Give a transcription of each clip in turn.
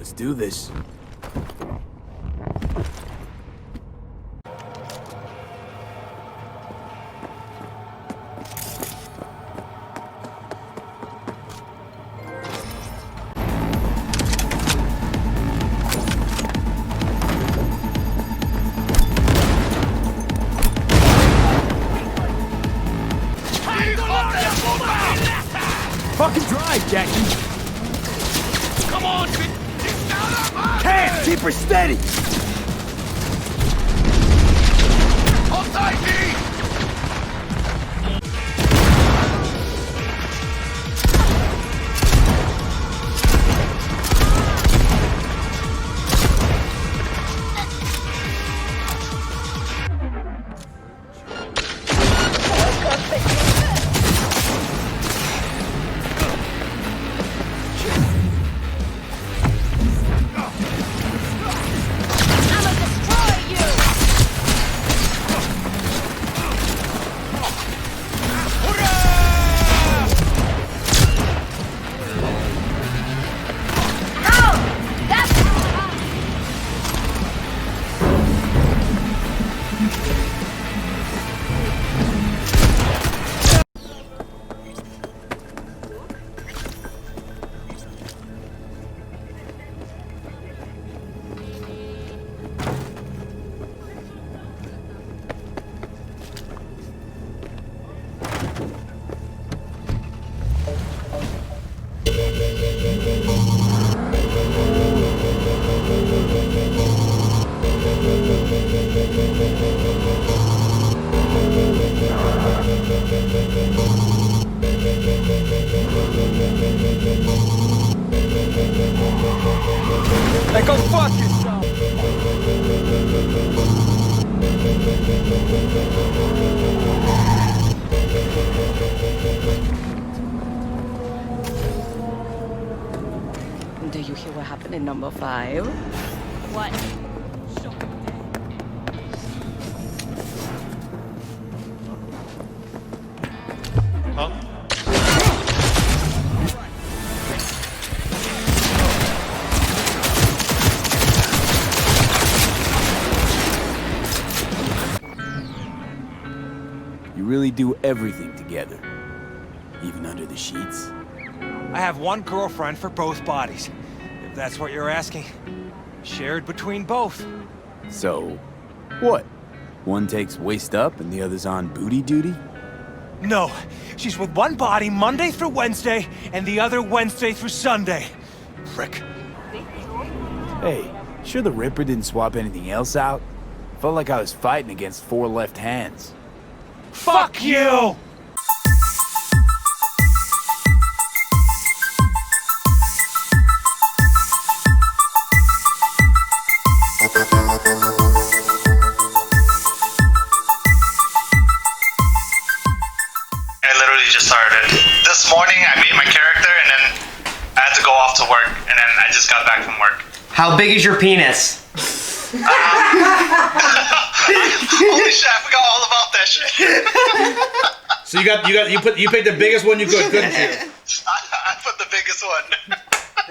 Let's do this. Fucking drive, Jackie! Come on! Can't! Keep her steady! Hold tight, D! Hey, go fuck yourself! Do you hear what happened in number 5? What? You really do everything together. Even under the sheets? I have one girlfriend for both bodies, if that's what you're asking. Shared between both. So, what? One takes waist up and the other's on booty duty? No, she's with one body Monday through Wednesday, and the other Wednesday through Sunday. Frick. Hey, sure the Ripper didn't swap anything else out? Felt like I was fighting against 4 left hands. Fuck you! Just started. This morning I made my character and then I had to go off to work and then I just got back from work. How big is your penis? Holy shit, I forgot all about that shit. So you picked the biggest one you could, couldn't you? I put the biggest one.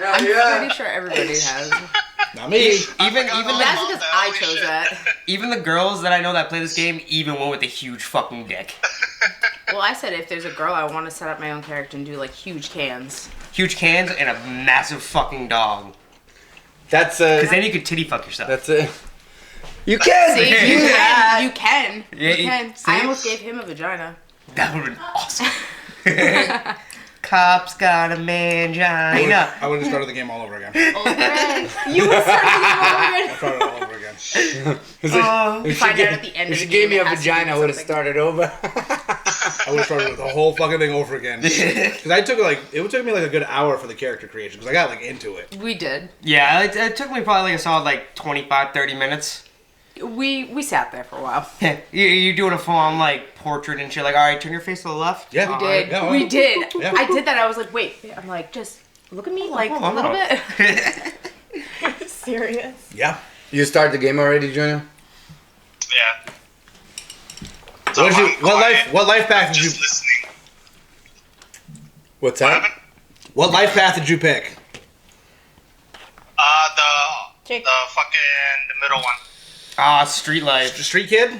I'm pretty sure everybody has. Not me. Even That's because I chose that. even the girls that I know that play this game even went with a huge fucking dick. Well, I said if there's a girl, I want to set up my own character and do like huge cans. Huge cans and a massive fucking dog. That's Because then you could titty fuck yourself. That's it. You can. See, you can. You can. Yeah, You can. see? I almost gave him a vagina. That would have been awesome. Cops got a mangina. I would have started the game all over again. Okay. You would start to I started it all over again. You find out at the end. If of she the gave me game a it has to do vagina, I would have something. started over. I would have started the whole fucking thing over again. Because it took me like a good hour for the character creation because I got like into it. We did. Yeah, it took me probably like a solid like 25, 30 minutes. We sat there for a while. You're doing a full-on like portrait and shit. Like, all right, turn your face to the left. Yeah, We did. Yeah, We did. Yeah. I did that. I was like, wait. I'm like, just look at me like hold a on, little hold bit. Serious? Yeah. You started the game already, Junior? Yeah. So What life path did you? just listening. What's What that? happened? What life path did you pick? Jake. The fucking the middle one. Ah, Street Life. Street Kid?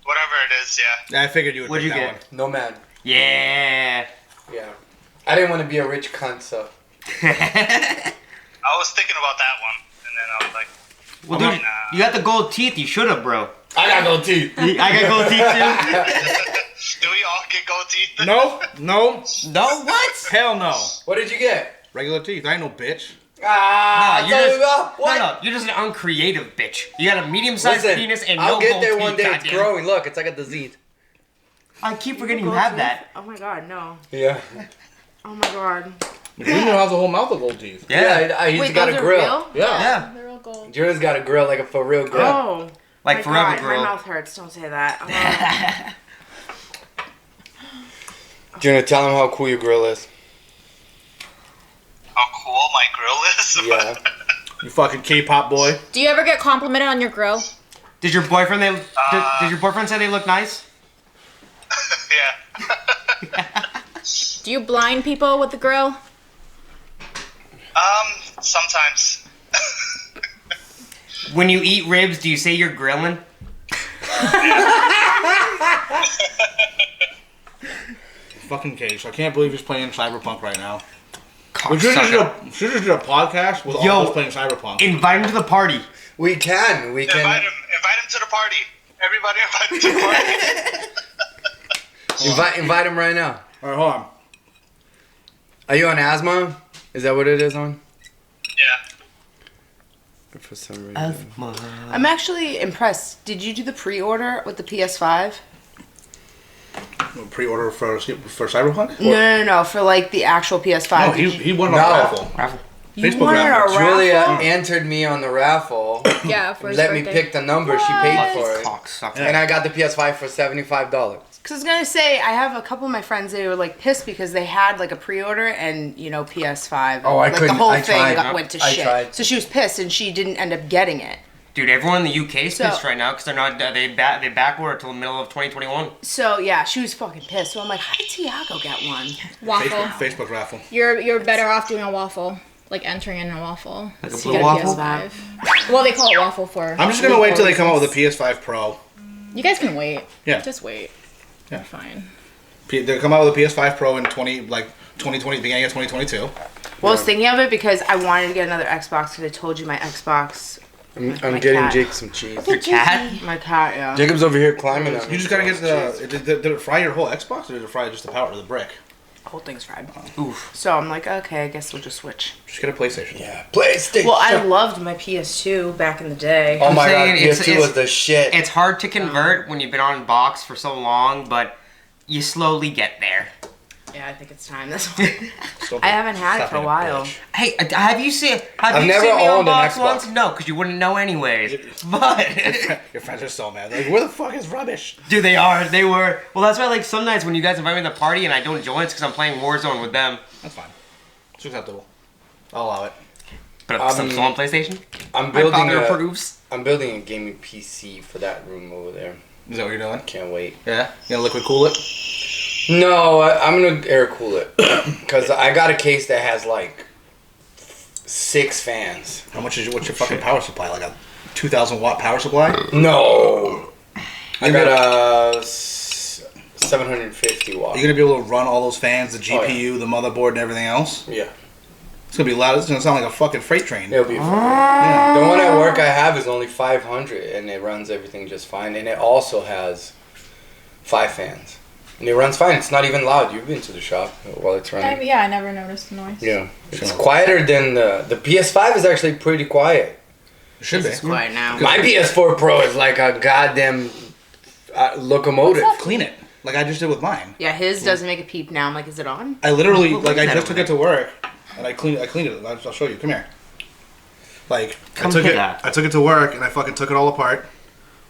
Whatever it is, yeah. Yeah, I figured you would What'd pick you that get? Nomad. Yeah. Yeah. I didn't want to be a rich cunt, so. I was thinking about that one, and then I was like, Well, dude, you got the gold teeth. You should have, bro. I got gold teeth. I got gold teeth too. do we all get gold teeth? one. No. No, what? Hell no. What did you get? Regular teeth. I ain't no bitch. Ah, No, you're so just, you got- what? no, you're just an uncreative bitch. You got a medium-sized Listen, penis and I'll no get gold there teeth, one day. It's goddamn. growing. Look, it's like a disease. I keep forgetting you Gold have teeth? that. Oh my god, no. Yeah. Oh my god. Junior has a whole mouth of gold teeth. Yeah, he's Wait, got those a are grill. real? Yeah. Yeah. They're all gold. Junior's got a grill, like a for real grill. Oh. Like my forever, god, girl. My mouth hurts. Don't say that. Junior, tell him how cool your grill is. How cool my grill is. Yeah. You fucking K-pop boy. Do you ever get complimented on your grill? Did your boyfriend did your boyfriend say they look nice? Yeah. Do you blind people with the grill? Sometimes. When you eat ribs, do you say you're grilling? Fucking Cage. I can't believe he's playing Cyberpunk right now. We should just did a podcast with all of us playing Cyberpunk. Invite him to the party. We can. Invite him to the party. Everybody invite him to the party. Invite him right now. Alright, hold on. Are you on asthma? Is that what it is on? Yeah. For some reason. I'm actually impressed. Did you do the pre-order with the PS5? Pre-order for Cyberpunk? No. For like the actual PS5. No, he won on a raffle. You Facebook won raffle. a raffle? Julia entered me on the raffle. Yeah, for his Let birthday. me pick the number. She paid for it. Cocksucker. And I got the PS5 for $75. Because I was going to say, I have a couple of my friends, they were like pissed because they had like a pre-order and, you know, PS5. Oh, I like, couldn't. The whole I thing tried. went to I shit. tried. So she was pissed and she didn't end up getting it. Dude, everyone in the UK is So- pissed right now because they're not they backorder till the middle of 2021. So yeah, she was fucking pissed. So I'm like, how did Tiago get one? Waffle. Facebook raffle. You're better off doing a waffle. Like entering in a waffle. Like a So blue you get a waffle? PS5. Well, they call it waffle for. I'm just gonna wait till they come out with a PS5 Pro. You guys can wait. Yeah. Just wait. Yeah. You're fine. They come out with a PS5 Pro in 2020, beginning of 2022. Well, I was thinking of it because I wanted to get another Xbox because I told you my Xbox. I'm My getting cat. Jake some cheese. Your cat? My cat, yeah. Jacob's over here climbing on You me. just gotta get did it fry your whole Xbox or did it fry just the power of the brick? The whole thing's fried. Oof. So I'm like, okay, I guess we'll just switch. Just get a PlayStation. Yeah, PlayStation. Well, I loved my PS2 back in the day. Oh my god, saying PS2 was the shit. It's hard to convert when you've been on box for so long, but you slowly get there. Yeah, I think it's time. That's why. Still I haven't had it stop for a being while. bitch. Hey, have you seen I've you never seen me on owned an box Xbox. once? No, because you wouldn't know anyways. But Your friends are so mad. They're like, where the fuck is rubbish? dude, they were. Well, that's why like some nights when you guys invite me to the party and I don't join, it's because I'm playing Warzone with them. That's fine. It's acceptable. I'll allow it. But I'm still on PlayStation. I'm My building father a, approves. I'm building a gaming PC for that room over there. Is that what you're doing? Can't wait. Yeah? You gonna liquid cool it? No, I'm gonna air cool it because I got a case that has like 6 fans. What's your fucking power supply? Like a 2,000 watt power supply? No, I got a 750 watt. You're gonna be able to run all those fans, the GPU, Oh, yeah. the motherboard, and everything else? Yeah, It's gonna be loud. It's gonna sound like a fucking freight train. it'll be fine. The one at work I have is only 500 and it runs everything just fine. And it also has 5 fans. And it runs fine. It's not even loud. You've been to the shop while it's running. Yeah, I never noticed the noise. Yeah, it's quieter than the PS5 is actually pretty quiet. It should be. It's quiet now. My PS4 Pro is like a goddamn locomotive. Clean it. Like I just did with mine. Yeah, his doesn't make a peep now. I'm like, is it on? I literally, like, I that just over took it to work, and I cleaned it. I'll show you. Come here. Like, Come I took to it. that. I took it to work, and I fucking took it all apart,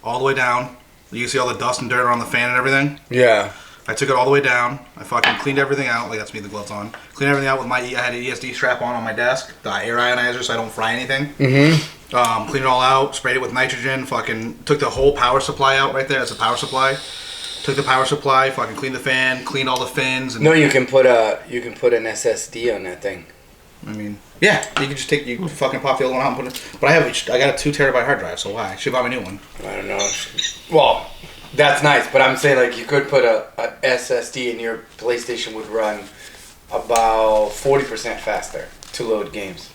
all the way down. You can see all the dust and dirt around the fan and everything. Yeah. I took it all the way down. I fucking cleaned everything out. Like, that's me, the gloves on. Cleaned everything out with I had an ESD strap on my desk, the air ionizer, so I don't fry anything. Mm-hmm. Cleaned it all out, sprayed it with nitrogen, fucking took the whole power supply out right there. That's a power supply. Took the power supply, fucking cleaned the fan, cleaned all the fins. And No, you can put an SSD on that thing. I mean, yeah, you can just you fucking pop the old one out and put it. But I got a 2 terabyte hard drive, so why? I should buy me a new one. I don't know. Well, that's nice, but I'm saying like you could put a SSD in your PlayStation would run about 40% faster to load games.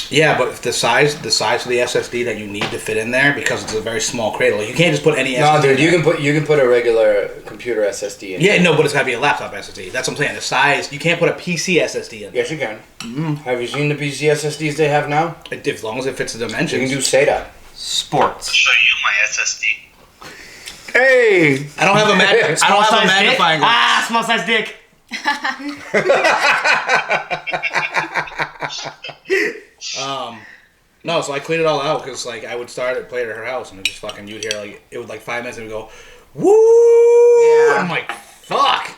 Yeah, but if the size of the SSD that you need to fit in there, because it's a very small cradle, you can't just put any SSD. No, dude, you can put a regular computer SSD in. Yeah, no, but it's gotta be a laptop SSD. That's what I'm saying. The size, you can't put a PC SSD in there. Yes, you can. Have you seen the PC SSDs they have now? As long as it fits the dimensions. You can do SATA. Sports. I'll show you my SSD. Hey! I don't have a magnifying glass. Ah, small size dick. No, so I cleaned it all out because like I would start it, play it at her house, and it just fucking you'd hear like it would like 5 minutes and it would go, woo! Yeah. I'm like, fuck.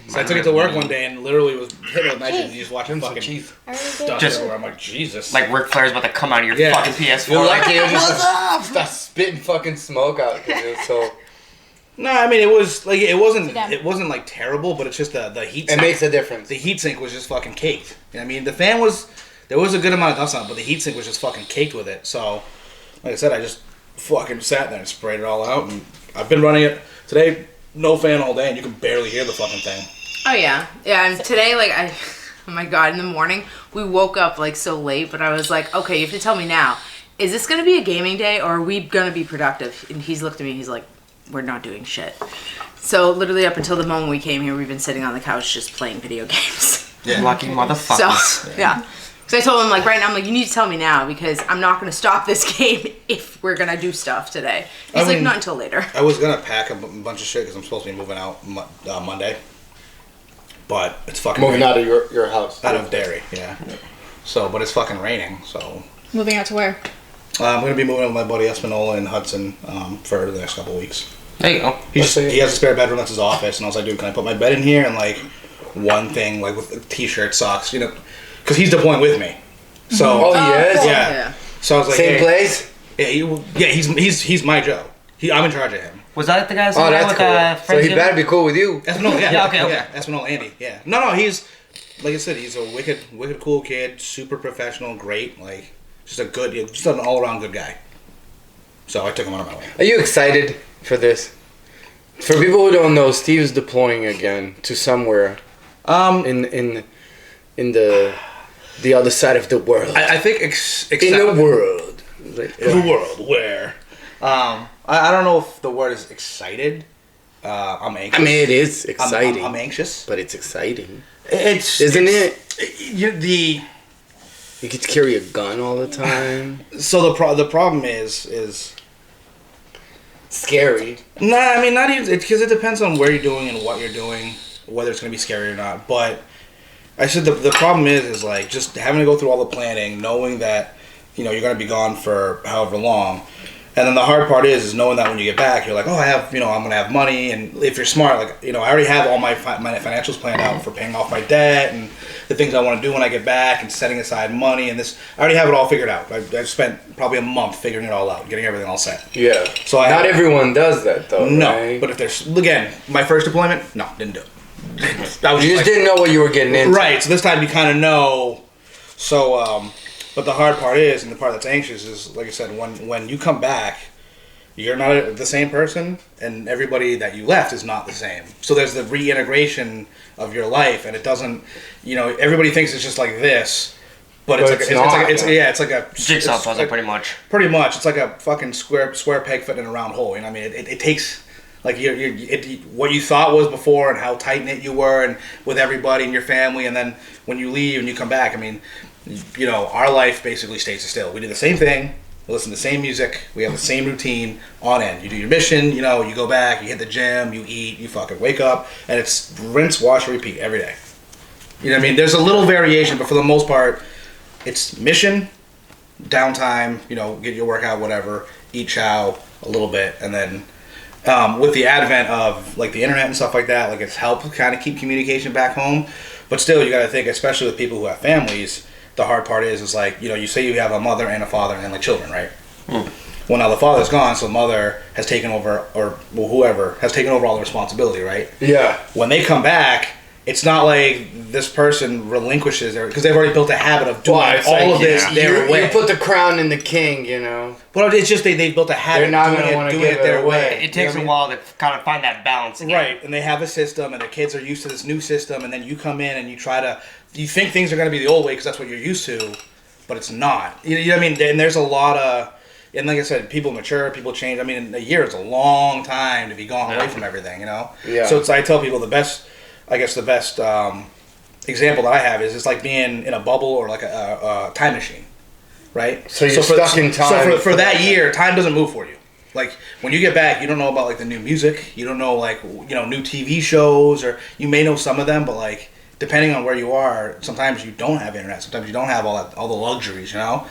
So I took it to work one day and literally was hitting with night and you just watch it fucking dust everywhere. I'm like, Jesus. Like Ric Flair's about to come out of your fucking PS4. You're lucky it just start spitting fucking smoke out because it was so. No, I mean it was like it wasn't like terrible, but it's just the heat. It makes a difference. The heat sink was just fucking caked. I mean the fan there was a good amount of dust on it, but the heat sink was just fucking caked with it. So, like I said, I just fucking sat there and sprayed it all out, and I've been running it today. No fan all day, and you can barely hear the fucking thing. Oh yeah, and today oh my god, in the morning we woke up like so late, but I was like, okay, you have to tell me now, is this gonna be a gaming day or are we gonna be productive? And he's looked at me, he's like, we're not doing shit. So literally up until the moment we came here, we've been sitting on the couch just playing video games. Yeah. Lucky motherfuckers. So yeah. So I told him like right now, I'm like, you need to tell me now because I'm not gonna stop this game if we're gonna do stuff today. He's like, not until later. I was gonna pack a bunch of shit because I'm supposed to be moving out Monday, but it's fucking moving raining. out of your house. Out of Derry, yeah. So, but it's fucking raining, so. Moving out to where? I'm gonna be moving with my buddy Espinola in Hudson for the next couple of weeks. There you go. He has a spare bedroom, that's his office, and I was like, dude, can I put my bed in here and like one thing like with a t-shirt, socks, you know, because he's deploying with me. So oh yes, cool. yeah. So I was like, same hey, place. Yeah, he's my Joe. I'm in charge of him. Was that the guy? Oh, that's with, cool. So he better be cool with you. Espinola, yeah. Yeah, okay. Yeah, Espinola, Andy, yeah. No, he's like I said, he's a wicked cool kid, super professional, great, like just an all around good guy. So I took him on my way. Are you excited for this? For people who don't know, Steve's deploying again to somewhere in the other side of the world. I think in the world. The world where I don't know if the word is excited. I'm anxious. I mean, it is exciting. I'm anxious, but it's exciting. Isn't it? You get to carry a gun all the time. So the problem is scary. Nah, I mean not even because it depends on where you're doing and what you're doing, whether it's gonna be scary or not. But I said the problem is like just having to go through all the planning, knowing that you're gonna be gone for however long, and then the hard part is knowing that when you get back, you're like, oh, I have I'm gonna have money, and if you're smart, like I already have all my financials planned out for paying off my debt and the things I want to do when I get back and setting aside money and this. I already have it all figured out. I've spent probably a month figuring it all out, getting everything all set. Yeah. So not everyone does that though. No, right? but if there's again my first deployment, no, didn't do it. You just didn't know what you were getting into. Right. So this time you kind of know. So, but the hard part is, and the part that's anxious is, like I said, when you come back, you're not the same person, and everybody that you left is not the same. So there's the reintegration of your life, and it doesn't. Everybody thinks it's just like this, but it's like a jigsaw puzzle, pretty much. Pretty much, it's like a fucking square peg fitting in a round hole. I mean, it takes. Like what you thought was before, and how tight knit you were, and with everybody and your family, and then when you leave and you come back, I mean, our life basically stays still. We do the same thing, we listen to the same music, we have the same routine on end. You do your mission, you go back, you hit the gym, you eat, you fucking wake up, and it's rinse, wash, repeat every day. You know what I mean? There's a little variation, but for the most part, it's mission, downtime, get your workout, whatever, eat, chow a little bit, and then. With the advent of like the internet and stuff like that, like it's helped kind of keep communication back home, but still you got to think, especially with people who have families, the hard part is like you say you have a mother and a father and like children, right? Well, now the father's gone, so the mother has taken over, or whoever has taken over all the responsibility, right? Yeah. When they come back, it's not like this person relinquishes their, because they've already built a habit of doing Well, it's all like, of this their way. You put the crown in the king, you know. But it's just they built a habit They're not of gonna wanna doing give it it their away. way. It takes a while to kind of find that balance again. Right, and they have a system, and their kids are used to this new system, and then you come in and you think things are going to be the old way because that's what you're used to, but it's not. You know what I mean? And there's a lot of, and like I said, people mature, people change. I mean, a year is a long time to be gone away from everything, you know? Yeah. So I tell people the best example that I have is it's like being in a bubble or like a time machine, right? So you're stuck in time. So for that year, time doesn't move for you. Like when you get back, you don't know about like the new music. You don't know like new TV shows, or you may know some of them, but like depending on where you are, sometimes you don't have internet. Sometimes you don't have all the luxuries, you know.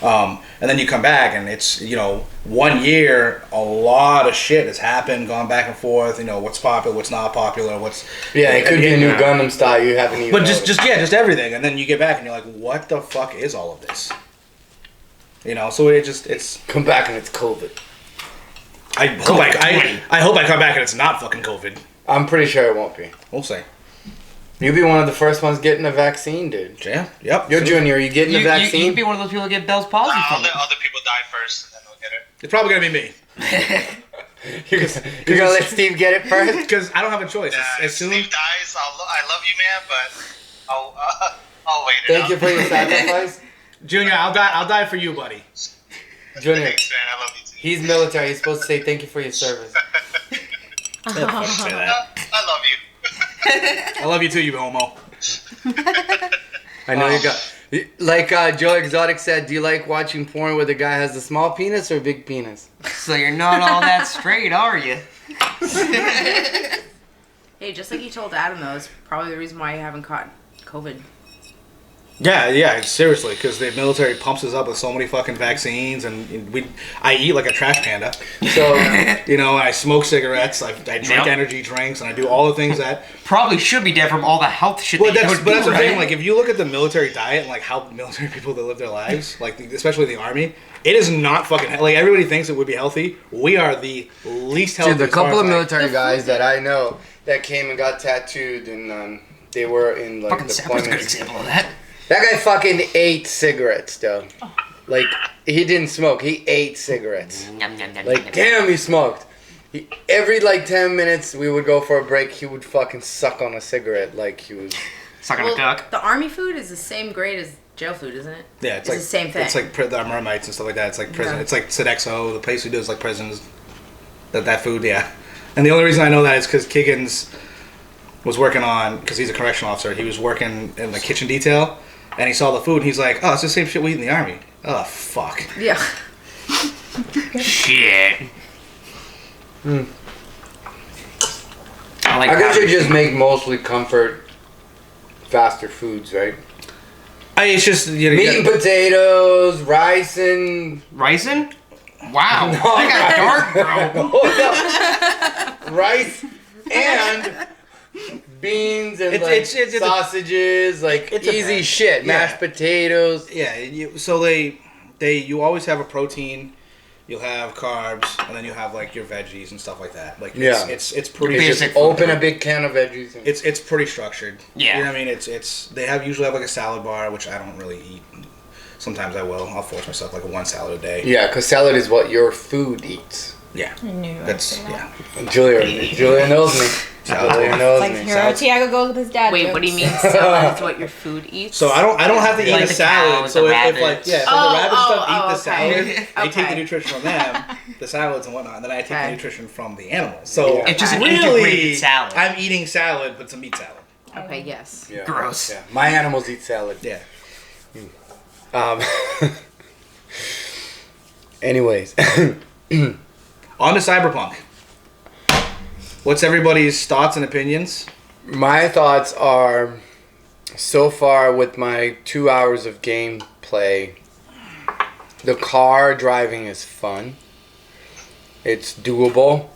And then you come back and it's 1 year, a lot of shit has happened, gone back and forth. What's popular, what's not popular, it could be a new Gundam style. You haven't even. But just everything, and then you get back and you're like, what the fuck is all of this? So it's come back and it's COVID. I hope I come back and it's not fucking COVID. I'm pretty sure it won't be. We'll see. You'll be one of the first ones getting a vaccine, dude. Yeah. Yep. You're Junior. Are you getting the vaccine? You'd be one of those people who get Bell's palsy I'll from let it. other people die first, and then they'll get it. It's probably gonna be me. You're gonna let Steve get it first? Because I don't have a choice. If Steve dies, I love you, man, but I'll wait it Thank out. you for your sacrifice. Junior, I'll die for you, buddy. Junior, Thanks, man. I love you too. he's military. He's supposed to say thank you for your service. I love you. I love you too, you homo. I know you got... Like Joe Exotic said, do you like watching porn where the guy has a small penis or a big penis? So you're not all that straight, are you? Hey, just like you told Adam, though, it's probably the reason why you haven't caught COVID. Yeah, seriously, because the military pumps us up with so many fucking vaccines, and I eat like a trash panda. So, I smoke cigarettes, I drink energy drinks, and I do all the things that... Probably should be dead from all the health shit Well, that that's you would the do, thing, right? like, if you look at the military diet and, like, how military people live their lives, like, especially the Army, it is not fucking... Like, everybody thinks it would be healthy. We are the least healthy. Dude, the couple of military guys that I know that came and got tattooed, and they were in, like, Fucking Separate a good example of that. That guy fucking ate cigarettes, though. Like, he didn't smoke. He ate cigarettes. Like, damn, he smoked. Every, 10 minutes, we would go for a break, he would fucking suck on a cigarette like he was... Sucking a cock. The Army food is the same grade as jail food, isn't it? Yeah, it's like the same thing. It's like the Mermites and stuff like that. It's like prison. Yeah. It's like Sodexo. The place we do is like prisons. That food, yeah. And the only reason I know that is because Kiggins was working on, because he's a correctional officer, he was working in the kitchen detail, and he saw the food, and he's like, oh, it's the same shit we eat in the Army. Oh, fuck. Yeah. Shit. I guess you just make mostly comfort, faster foods, right? It's just... Meat and potatoes, rice and... Ricin? Wow. That got dark, bro. Rice and beans and it's sausages, it's easy shit. Mashed potatoes. Yeah, you always have a protein, you'll have carbs, and then you have like your veggies and stuff like that. Like it's pretty Basic. Open a big can of veggies. It's pretty structured. Yeah. You know what I mean? They usually have like a salad bar, which I don't really eat. Sometimes I will. I'll force myself like one salad a day. Yeah, because salad is what your food eats. Yeah. I knew That's yeah. Julia knows me. Julia knows Like me. here, Tiago goes with his dad. Wait, jokes. what do you mean salad is what your food eats? So I don't have to eat Like a the salad. cows, So the if rabbits. the rabbits stuff eat the okay. salad, they take the nutrition from them, the salads and whatnot, and then I take the Okay. nutrition from the animals. So It's just an really, integrated salad. I'm eating salad, but it's a meat salad. Okay, yes. Yeah. Gross. Yeah. My animals eat salad. Yeah. Anyways. On to Cyberpunk. What's everybody's thoughts and opinions? My thoughts are, so far with my 2 hours of gameplay, the car driving is fun. It's doable.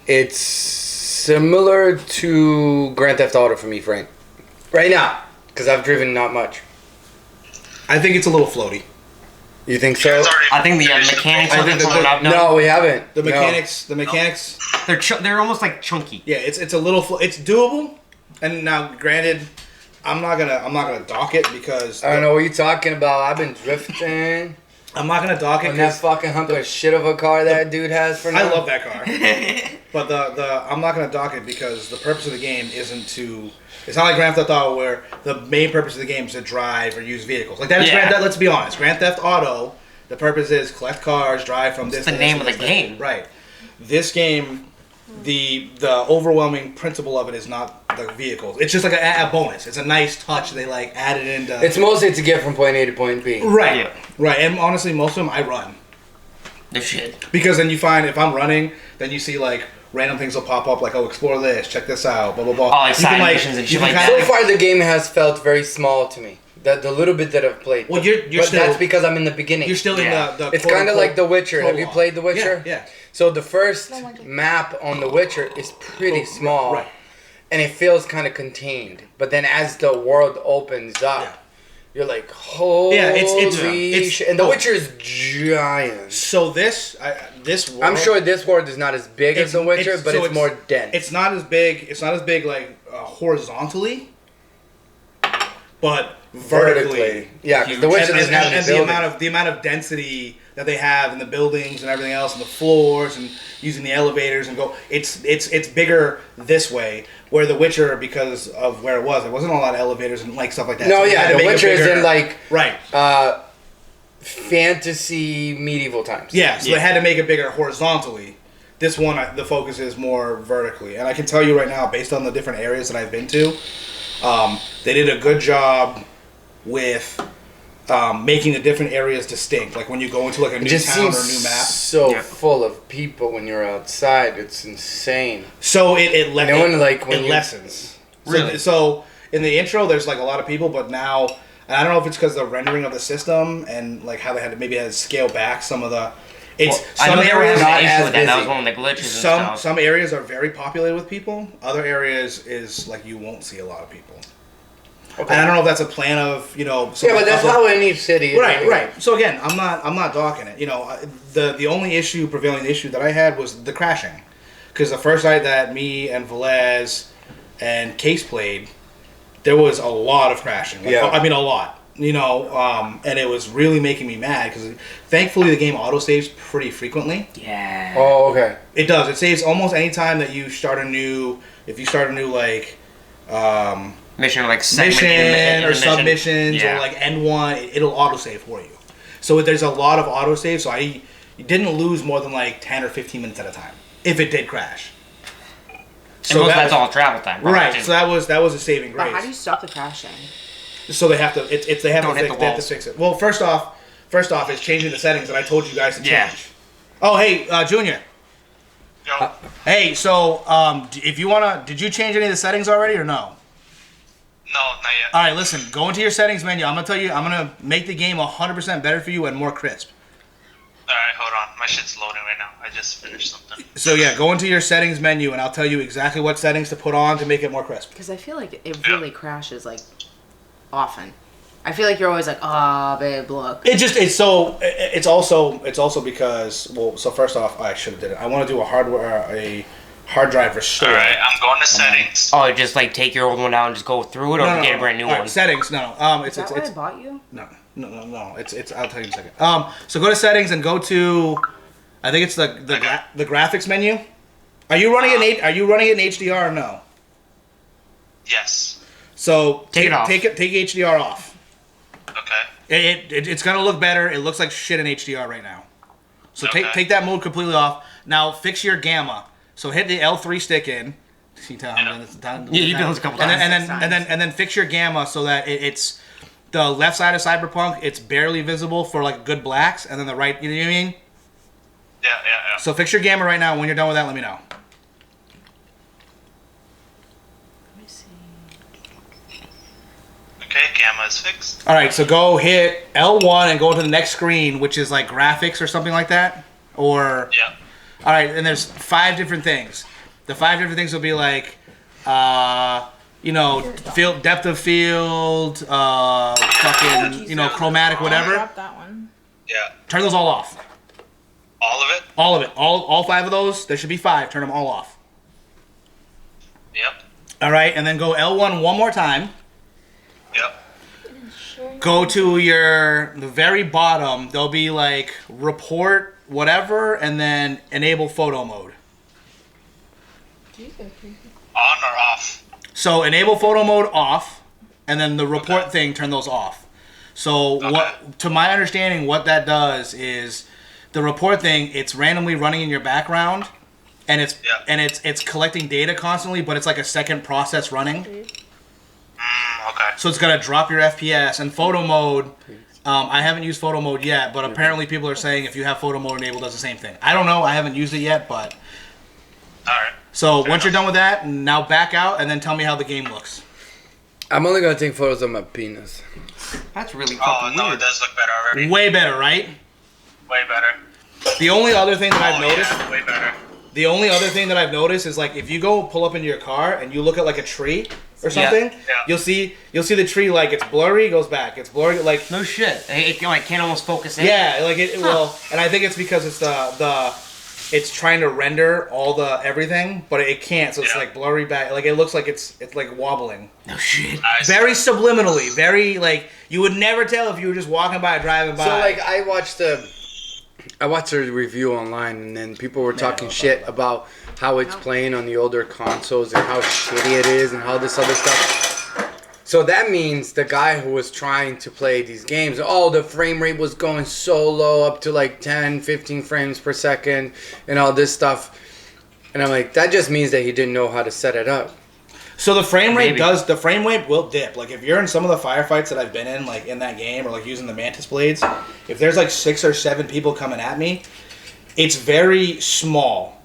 It's similar to Grand Theft Auto for me, Frank. Right now, because I've driven not much. I think it's a little floaty. You think so? I think the mechanics of it's up. No, we haven't. The No. mechanics, They're almost like chunky. yeah, it's a little, it's doable, And now, granted, I'm not gonna dock it because I don't know what you're talking about. I've been drifting. I'm not gonna dock it And that because fucking hunk of shit of a car that dude has for now. I love that car. But the I'm not gonna dock it because the purpose of the game isn't to. It's not like Grand Theft Auto where the main purpose of the game is to drive or use vehicles. Like that is Grand Theft. Let's be honest. Grand Theft Auto. The purpose is collect cars, drive from this. It's the to name this of the game. Right. This game, the overwhelming principle of it is not the vehicles. It's just like a bonus. It's a nice touch. They like added into. It's mostly to get from point A to point B. Right. Yeah. Right. And honestly, most of them I run. The shit. Because then you find if I'm running, then you see like random things will pop up like, oh, explore this, check this out, blah blah blah. Oh, like side missions and shit like that. So far, the game has felt very small to me. The little bit that I've played. Well, you're but still. that's because I'm in the beginning. You're still in the It's kind of like The Witcher. Have you prologue. played The Witcher? Yeah. So the first map on The Witcher is pretty small, Right. and it feels kind of contained. But then as the world opens up, Yeah. you're like, holy it's shit. And The Witcher is giant. So this world, I'm sure this world is not as big as The Witcher, but it's more dense. It's not as big. It's not as big like horizontally, but vertically. Yeah, because The Witcher doesn't have any and buildings. the amount of density that they have in the buildings and everything else, and the floors, and using the elevators and go. It's bigger this way. Where The Witcher, because of where it wasn't a lot of elevators and like stuff like that. No, So they had yeah, to The make it Witcher is bigger. in like Right. fantasy medieval times. Yeah, so they had to make it bigger horizontally. This one, the focus is more vertically. And I can tell you right now, based on the different areas that I've been to, they did a good job with making the different areas distinct. Like when you go into like a It new just town or seems a new map. so full of people when you're outside. It's insane. So it when you- lessens. Really? So in the intro, there's like a lot of people, but now, and I don't know if it's because the rendering of the system and like how they had to scale back some of the. I know they were having not an as issue with that. That busy. was one of the glitches and stuff. Some areas are very populated with people. Other areas is like you won't see a lot of people. Okay. And I don't know if that's a plan of Yeah, but that's how any city is. Right, anyway. right. So again, I'm not docking it. You know, the only prevailing issue that I had was the crashing, because the first night that me and Velez and Case played, there was a lot of crashing. Like, Yeah. I mean a lot. You know, and it was really making me mad because thankfully the game auto saves pretty frequently. Yeah. Oh, okay. It does. It saves almost any time that you start a new. If you start a new like. Mission like segment Mission in the or mission. submissions Yeah. or like end one, it'll autosave for you. So there's a lot of autosave. So you didn't lose more than like 10 or 15 minutes at a time if it did crash. So that's all travel time. Right. So that was a saving But grace. how do you stop the crashing? So they have to. They have Don't to hit fix. the They have to walls. fix it. Well, first off, it's changing the settings that I told you guys to change. Yeah. Oh, hey, Junior. Yo, Hey, so if you wanna, did you change any of the settings already or no? no, not yet. All right, listen. Go into your settings menu. I'm gonna make the game 100% better for you and more crisp. Alright, hold on. My shit's loading right now. I just finished something. So yeah, go into your settings menu and I'll tell you exactly what settings to put on to make it more crisp. Because I feel like it really crashes like often. I feel like you're always like, ah, babe, look. It's also because so first off, I should have did it. I want to do a hard drive restore. Alright, I'm going to settings. Oh, just like take your old one out and just go through it, or get a brand new All right, one. settings. No. Is that why I bought you? No. It's. I'll tell you in a second. So go to settings and go to. I think it's the graphics menu. Are you running Are you running it in HDR or no? Yes. So Take it off. Take HDR off. Okay. It's gonna look better. It looks like shit in HDR right now. So Okay. take that mode completely off. Now fix your gamma. So hit the L3 stick in. See how I'm doing this down. Yeah, you did this a couple and times. then fix your gamma so that it's the left side of Cyberpunk. It's barely visible for like good blacks, and then the right. You know what I mean? Yeah. So fix your gamma right now. When you're done with that, let me know. Let me see. Okay, gamma is fixed. All right. So go hit L1 and go to the next screen, which is like graphics or something like that. Or Yeah. all right, and there's 5 different things. The 5 different things will be like, field, depth of field, fucking, chromatic, whatever. Drop that one. Yeah. Turn those all off. All of it? All of it. All 5 of those. There should be 5. Turn them all off. Yep. All right, and then go L1 one more time. Yep. Go to the very bottom. There'll be like report whatever, and then enable photo mode. On or off? So enable photo mode off, and then the report thing, turn those off. So what, to my understanding, what that does is the report thing, it's randomly running in your background, and it's collecting data constantly, but it's like a second process running. Okay. So it's gonna drop your FPS. And photo mode, I haven't used photo mode yet, but apparently people are saying if you have photo mode enabled, does the same thing. I don't know. I haven't used it yet, but. All right. So once you're done with that, now back out and then tell me how the game looks. I'm only gonna take photos of my penis. That's really Oh, fucking no, weird. it does look better already. Way better, right? Way better. The only other thing that I've noticed. Yeah, way better. The only other thing that I've noticed is like if you go pull up into your car and you look at like a tree or something, you'll see the tree like it's blurry, goes back, it's blurry, like No shit. It like can't almost focus in. yeah, like it will, and I think it's because it's it's trying to render all the everything, but it can't, so it's like blurry back, like it looks like it's like wobbling. No shit. Very subliminally, very like you would never tell if you were just walking by or driving by. So like I watched a review online, and then people were talking shit about how it's playing on the older consoles and how shitty it is and how this other stuff. So that means the guy who was trying to play these games, the frame rate was going so low, up to like 10, 15 frames per second and all this stuff. And I'm like, that just means that he didn't know how to set it up. So the frame rate will dip. Like if you're in some of the firefights that I've been in, like in that game, or like using the mantis blades, if there's like 6 or 7 people coming at me, it's very small.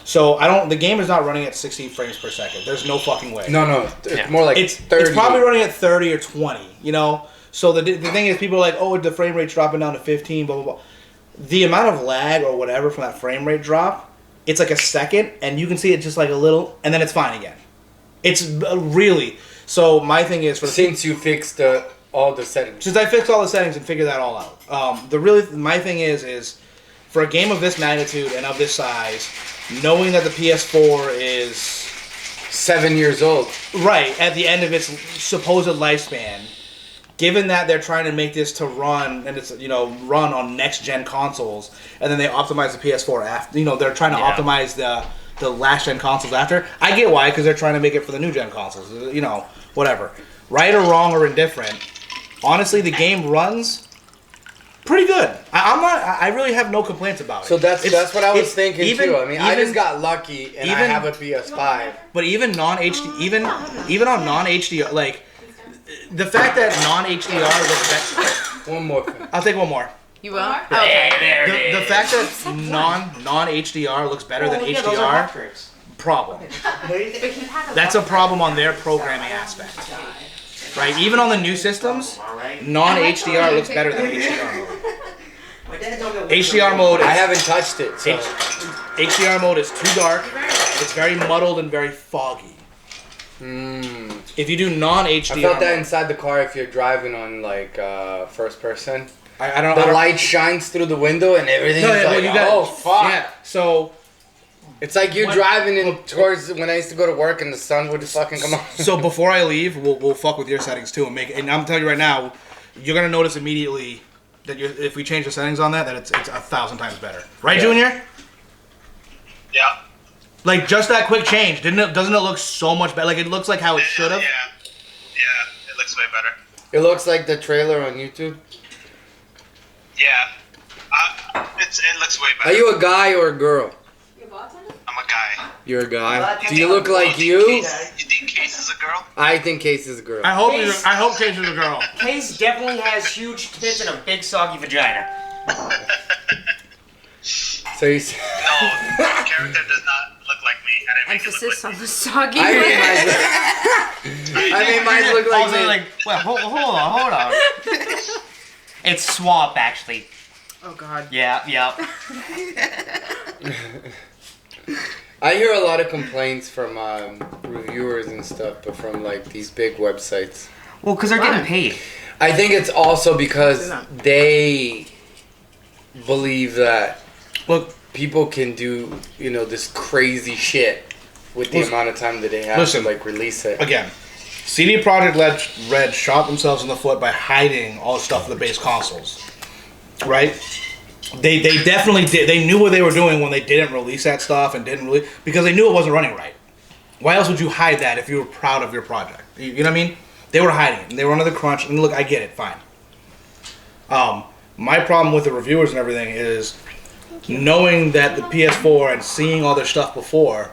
So the game is not running at 60 frames per second. There's no fucking way. No, it's more like It's 30. It's probably running at 30 or 20, you know? So the thing is, people are like, oh, the frame rate's dropping down to 15, blah, blah, blah. The amount of lag or whatever from that frame rate drop, it's like a second, and you can see it just like a little, and then it's fine again. It's really... So my thing is... Since you fixed all the settings. Since I fixed all the settings and figured that all out. My thing is, for a game of this magnitude and of this size, knowing that the PS4 is 7 years old, right at the end of its supposed lifespan, given that they're trying to make this to run and it's run on next gen consoles, and then they optimize the PS4 after, they're trying to optimize the last gen consoles after. I get why, because they're trying to make it for the new gen consoles. Whatever, right or wrong or indifferent. Honestly, the game runs pretty good. I really have no complaints about it. So that's what I was thinking too. I mean, I just got lucky and I have a PS5. But even non-HD, even on non-HDR, like the fact that non-HDR looks better. One more thing. I'll take one more. You will? Okay. The fact that non-HDR looks better than HDR, problem. That's a problem on their programming aspect. Right? Even on the new systems, non-HDR looks better than HDR mode. HDR mode... I haven't touched it, so... HDR mode is too dark, it's very muddled and very foggy. If you do non-HDR I felt that mode, inside the car if you're driving on, like, first person. I don't... The light shines through the window and everything's oh, fuck. Yeah, so... It's like you driving in towards when I used to go to work and the sun would fucking come on. So before I leave, we'll fuck with your settings too and make it. And I'm telling you right now, you're gonna notice immediately that if we change the settings on that it's 1,000 times better. Right, Junior? Yeah. Like just that quick change, doesn't it look so much better? Like it looks like how it should have. Yeah, it looks way better. It looks like the trailer on YouTube. Yeah. It looks way better. Are you a guy or a girl? I'm a guy. You're a guy. Do you look like you? You think Case is a girl? I think Case is a girl. I hope Case is a girl. Case definitely has huge tits and a big soggy vagina. So you said... No, the character does not look like me. I didn't make it Emphasis look on like the soggy. I made mine look like Also, me. like, well, hold on. It's swap, actually. Oh God. Yeah. I hear a lot of complaints from reviewers and stuff, but from like these big websites. Well, because they're getting paid. I think it's also because they believe that Look, people can do, this crazy shit with the amount of time that they have Listen, to like release it. Again, CD Projekt Red shot themselves in the foot by hiding all the stuff for the base consoles. Right? They definitely did. They knew what they were doing when they didn't release that stuff and didn't release because they knew it wasn't running right. Why else would you hide that if you were proud of your project? You know what I mean? They were hiding it and they were under the crunch. And look, I get it, fine. My problem with the reviewers and everything is knowing that the PS4 and seeing all their stuff before.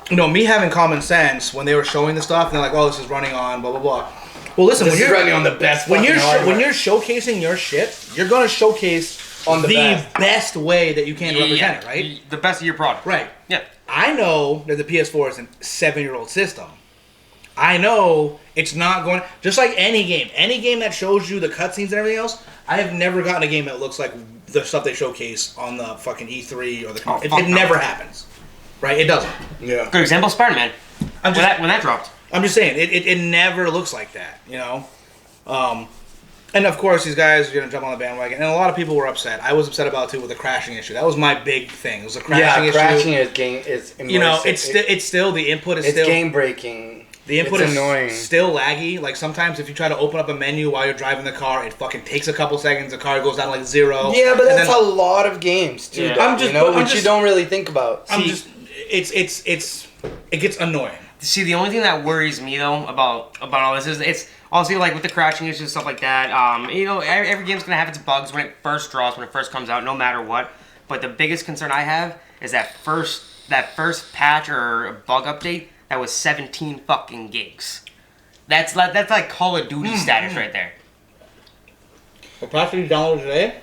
You know, me having common sense when they were showing the stuff and they're like, "Oh, this is running on blah blah blah." Well, listen, This is running on the best. when you're hardware. when you're showcasing your shit, you're gonna showcase On the best way that you can represent it, right? The best of your product. Right. Yeah. I know that the PS4 is a 7-year-old system. I know it's not going just like any game that shows you the cutscenes and everything else. I have never gotten a game that looks like the stuff they showcase on the fucking E3 or the. It never happens, right? It doesn't. Yeah. Good example, Spider-Man. When that dropped. I'm just saying, it never looks like that, you know? And of course, these guys are going to jump on the bandwagon. And a lot of people were upset. I was upset about it, too, with the crashing issue. That was my big thing. It was a crashing issue. Crashing is game. It's immersive. You know, it's still, the input is it's still... game breaking. The input it's is annoying. Still laggy. Like, sometimes if you try to open up a menu while you're driving the car, it fucking takes a couple seconds. The car goes down to, like, 0. Yeah, but and that's then, a lot of games, too. Yeah. Though, which you don't really think about. It gets annoying. See, the only thing that worries me though about all this is it's obviously like with the crashing issues and stuff like that. You know, every game's gonna have its bugs when it first drops, when it first comes out, no matter what. But the biggest concern I have is that first patch or bug update that was 17 fucking gigs. That's like Call of Duty status right there. The patch you downloaded today?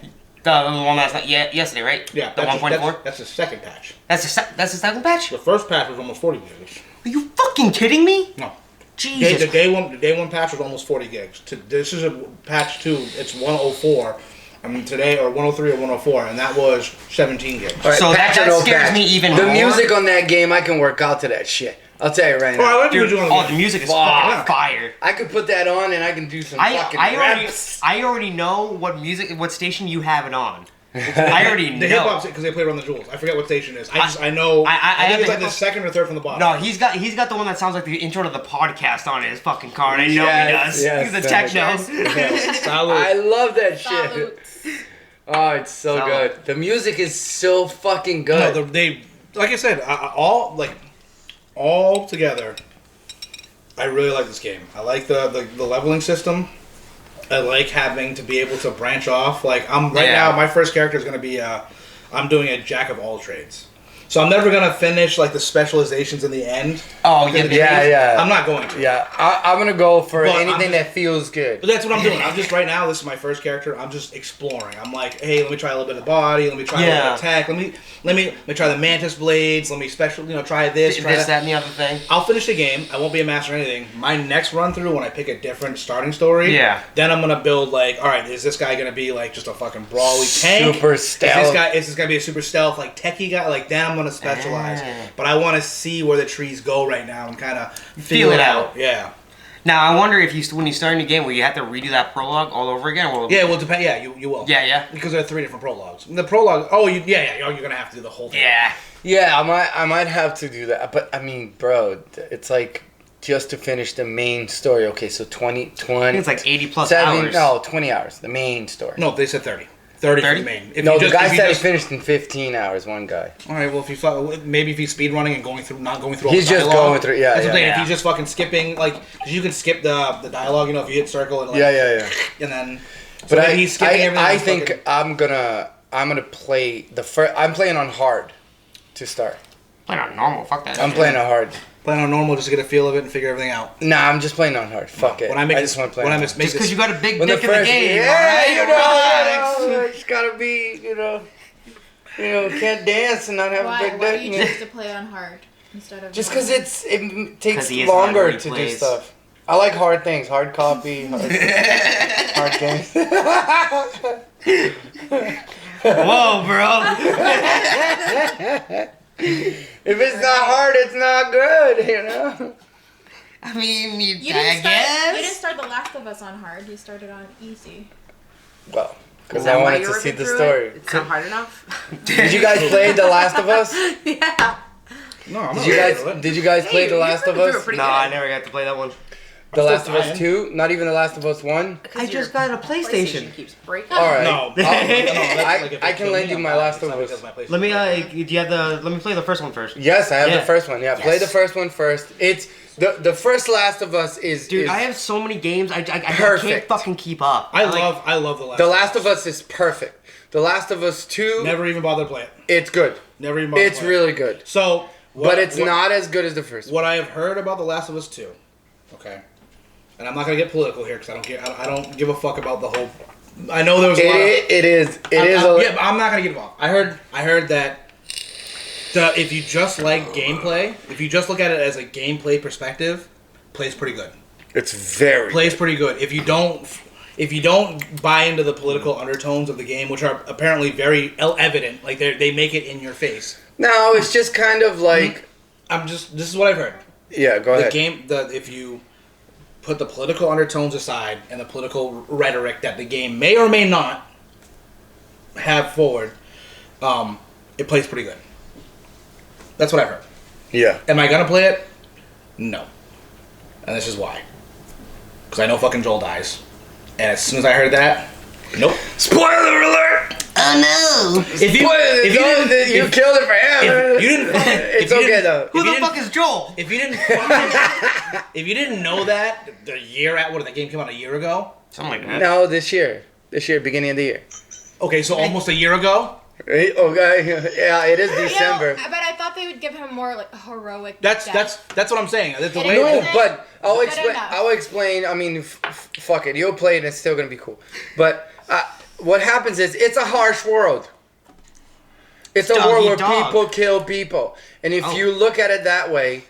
The one that's not yesterday, right? Yeah. The 1.4. That's the second patch. That's the second patch. The first patch was almost 40 gigs. Are you fucking kidding me? No. Jesus. The day one patch was almost 40 gigs. This is a patch 2. It's 104. I mean today or 103 or 104, and that was 17 gigs. All right, So patch that or no scares patch. me even the more. The music on that game, I can work out to that shit. I'll tell you right now. Oh, I like Dude, the music on the music is fucking fire. I could put that on and I can do some fucking raps. I already know what station you have it on. I already know. The hip hop because they play Run the Jewels. I forget what station it is. I know. I think it's like the second or third from the bottom. No, he's got the one that sounds like the intro to the podcast on his fucking car, and I know he does. Yes, He's the techno. I love that shit. Oh, it's so good. The music is so fucking good. No, they like I said, all together. I really like this game. I like the leveling system. I like having to be able to branch off. Like now, my first character is going to be I'm doing a jack of all trades. So I'm never going to finish like the specializations in the end. Oh yeah. I'm not going to. Yeah, I'm going to go for But anything that feels good. But that's what I'm doing. I'm just right now. This is my first character. I'm just exploring. I'm like, hey, let me try a little bit of body. Let me try a little bit of tech. Let me try the mantis blades. Let me try this. Try that, and the other thing. I'll finish the game. I won't be a master or anything. My next run through, when I pick a different starting story, then I'm gonna build like, all right, is this guy gonna be like just a fucking brawly tank? Super stealth. Is this gonna be a super stealth like techie guy? Like then I'm gonna specialize. But I want to see where the trees go right now and kind of feel it out. Yeah. Now I wonder if when you start a new game, will you have to redo that prologue all over again? Or Yeah, well, depend. Yeah, you will. Yeah. Because there are 3 different prologues. The prologue. Oh, you're gonna have to do the whole thing. Yeah. Yeah, I might have to do that. But I mean, bro, it's like just to finish the main story. Okay, so 20. I think it's like 80 plus hours. No, 20 hours. The main story. No, they said 30. 30 for the main. The guy said he finished in 15 hours. One guy. All right. Well, if he's speed running and not going through. He's just going through. Yeah. That's what I'm saying. If he's just fucking skipping, like, because you can skip the dialogue. You know, if you hit circle and like. Yeah. And then. But he's skipping everything. I think I'm gonna play the first. I'm playing on hard to start. Playing on normal. Fuck that. I'm playing on hard. Playing on normal just to get a feel of it and figure everything out. Nah, I'm just playing on hard. Fuck it. I just want to play. Just because you got a big dick in the game. Yeah, it's gotta be. You know, can't dance and not have a big dick. Why do you choose to play on hard instead of? Just because it takes longer to do stuff. I like hard things. Hard copy. Hard games. Whoa, bro. If it's not hard, it's not good, you know? I mean, You didn't start The Last of Us on hard. You started on easy. Well, because I wanted to see the story. It's not hard enough. Did you guys play The Last of Us? Yeah. No, I'm Did not you ready guys to do it. did you guys play The Last of Us? No, I never got to play that one. The Last of Us dying. 2? Not even The Last of Us 1? I just got a PlayStation. keeps breaking. All right. No, that's like if I it can killed lend me, you I'm my fine. Last It's not of Us. because my PlayStation Let me broke. do you have the let me play the first one first. Yes, I have Yeah. the first one. Yeah, play the first one first. It's the first Last of Us is Dude, is, I have so many games. I can't Perfect. fucking keep up. I love the Last. The Last of Us is perfect. The Last of Us 2, Never even bothered to play it. it's good. Never even bothered. It's to play it. really good. So, But it's not as good as the first one. What I have heard about The Last of Us 2, okay, and I'm not gonna get political here because I don't care. I don't give a fuck about the whole. I know there was a lot of. It is Yeah, but I'm not gonna get involved. I heard that if you just like gameplay, if you just look at it as a gameplay perspective, plays pretty good. it's very Plays pretty good. If you don't buy into the political undertones of the game, which are apparently very evident, like they make it in your face. No, it's just kind of like This is what I've heard. yeah, go ahead. If you put the political undertones aside and the political rhetoric that the game may or may not have forward, it plays pretty good. That's what I've heard. Yeah. Am I gonna play it? No. And this is why. Because I know fucking Joel dies. And as soon as I heard that, nope. Spoiler alert! Oh no! If You killed it for him. if you didn't, It's okay though. Who the fuck is Joel? If you didn't know that the year at what the game came out a year ago. Something like that. No, this year, beginning of the year. Okay, so almost a year ago. Right? Okay, yeah, it is December. You know, but I thought they would give him more like heroic. That's death. what I'm saying. The It way is. No, but I'll Good explain. enough. I'll explain. I mean, fuck it. You'll play it. And it's still gonna be cool. But what happens is, it's a harsh world. It's a world where Dog-eat-dog. people kill people, and if you look at it that way,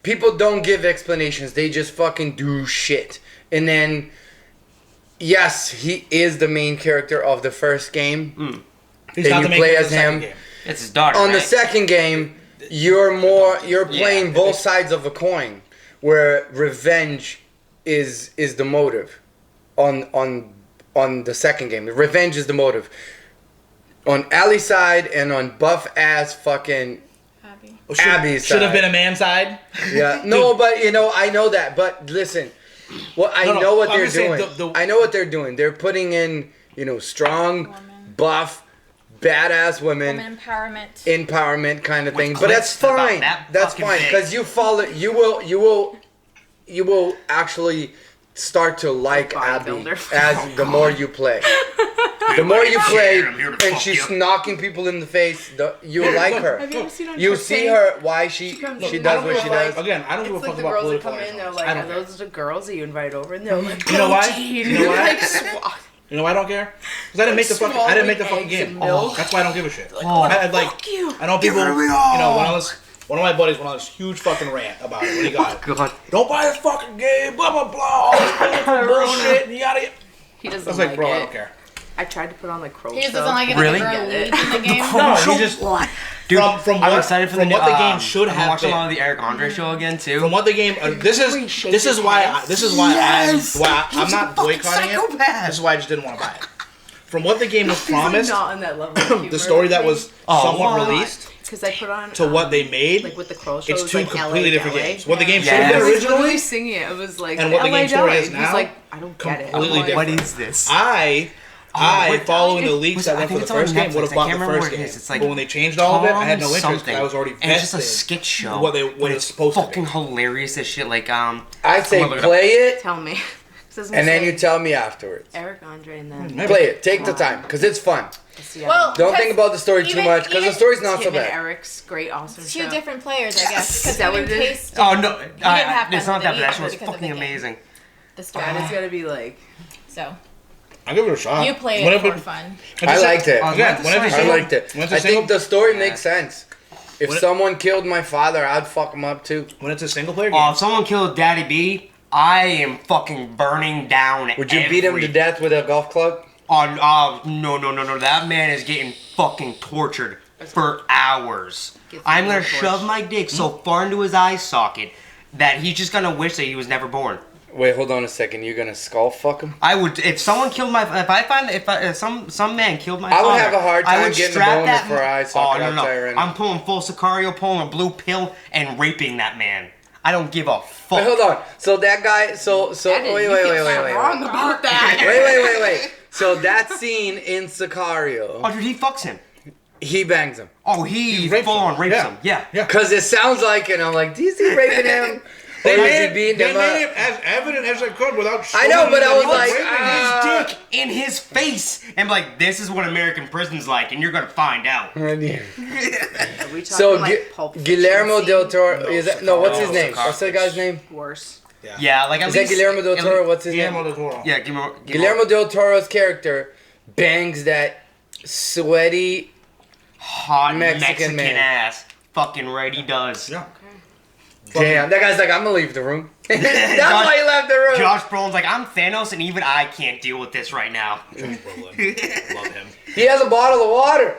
people don't give explanations. They just fucking do shit. And then, yes, he is the main character of the first game. He's and not you the main play character as of the second him. game. It's his daughter. On the right? second game, you're playing both sides of a coin, where revenge is the motive. On the second game, revenge is the motive. On Allie's side and on buff ass fucking Abby. Well, Abby's should have side. been a man's side. Yeah, no, but I know that. But listen, I know what I'm they're just saying doing. I know what they're doing. They're putting in strong, buff, badass women. Women empowerment. Empowerment kind of thing, but clips that's about fine. that That's fucking fine big. because you will actually start to like Abby Bodybuilder. as the more you play. The more you play, and she's knocking people in the face, you like her. Have you ever seen on You Trick see Day? her why she comes she in. does I what don't she give a does. fuck- Again, I don't give a It's fuck like the about girls that political come in, they're undertones. like, I are don't care. those the girls that you invite over? And they're like, You know why? "Protein." You know You're why? like, swat. You know why I don't care? Because I didn't make the fucking. I didn't make the fucking eggs game. and milk. That's why I don't give a shit. Oh, I like. fuck you. I know people. One of my buddies went on this huge fucking rant about it when he got it. God. Don't buy the fucking game. Blah blah blah. All this political bullshit. And you gotta get. He doesn't I was like, bro, it. I don't care. I tried to put on like Crow He just Show. doesn't like it Really? that the girl leads in the game. No, he just. Dude, From I'm what- excited for from the what the game should I'm have watching a been. lot of the Eric Andre show again too. From what the game. This is why I'm not boycotting it. This is why I just didn't want to buy it. From what the game was He's like promised, not on that level. of humor the story that with me. was somewhat released Because I put on to what they made, like with the Crow Show. it's it was two like completely LA different Ballet. games. What the game Yeah. should have I been was literally originally, singing it. It was like and what the LA game story Ballet. is He's now, like, I don't get it. I'm completely like, different. What is this? I what- following the leaks was that it- I went for think the it's on first game, Netflix. would have I bought can't the remember first what it game. is. It's like But when they changed all of it, I had no Tom interest. something. I was already And it's just a vested skit show. in what but it's supposed to be. fucking hilarious as shit. Like I I'm say gonna look it up. play it, Tell me. Doesn't and then say you tell me afterwards. Eric Andre and then Maybe. Play it. Take the time, cause it's fun. Well, Don't because think about the story too even- much, cause the even story's not so Tim and bad. Eric's great, awesome two show. different players, I guess. Because Is that what even it is? Case Oh no, didn't have it's fun not with that, it but that show either was because of fucking the game. amazing. the story. That is gonna be like. So I'll give it a shot. you play When it for fun. I liked it. Again, when it's a I single- liked it. when it's a I single- think the story makes sense. If When it- someone killed my father, I'd fuck him up too. When it's a single player Oh, game, if someone killed Daddy B, I am fucking burning down. Would you beat him to death with a golf club? On no. That man is getting fucking tortured for hours. I'm gonna shove my dick so far into his eye socket that he's just gonna wish that he was never born. Wait, hold on a second. You're gonna skull fuck him? I would if someone killed my if some man killed my I would father, have a hard I time would getting a strap boner that for eye socket outside right now. I'm pulling full Sicario, pulling a blue pill, and raping that man. I don't give a fuck. Wait, hold on. So that guy. So That is- wait. you feel so wrong about that. Wait. So that scene in Sicario, Oh, dude, he fucks him. he bangs him. Oh, he raped full on him. rapes Yeah. him. Yeah. Yeah. Cause it sounds like it. I'm like, is he raping him? Or They is he made beating him it up? as evident as they could without. I know, showing but that I was he like, raping him. His dick in his face, and like, this is what American prison's like, and you're gonna find out. Are we talking So like Pulp Fiction Guillermo scene? del Toro is that no? What's his No, name? Sicario. What's that guy's name? Worse. Yeah, like at Is that least Guillermo del Toro? What's his Guillermo name? del Toro. Yeah, Guillermo del Toro's character bangs that sweaty. hot Mexican Mexican, man. ass. Fucking right, he does. Yeah. Damn, that guy's like, I'm gonna leave the room. That's why he left the room. Josh Brolin's like, I'm Thanos, and even I can't deal with this right now. Josh Brolin. Love him. He has a bottle of water.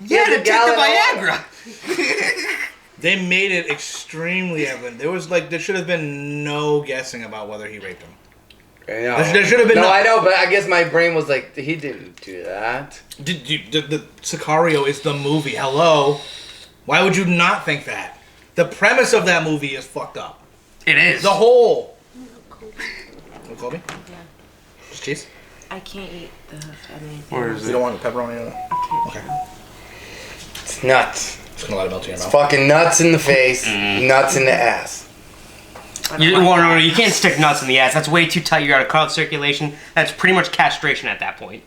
Yeah, has a to take the gallon of Viagra. They made it extremely evident. There should have been no guessing about whether he raped him. There should have been No, no. I know, but I guess my brain was like, he didn't do that. The Sicario is the movie. Hello. Why would you not think that? The premise of that movie is fucked up. It is. The whole. Want Kobe? Yeah. Just cheese? I can't eat the. I mean, Where is You don't want the pepperoni in it? Okay. It's nuts. Just gonna let it melt in your It's mouth. fucking nuts in the face, nuts in the ass. You can't stick nuts in the ass. That's way too tight. You're out of crowd circulation. That's pretty much castration at that point.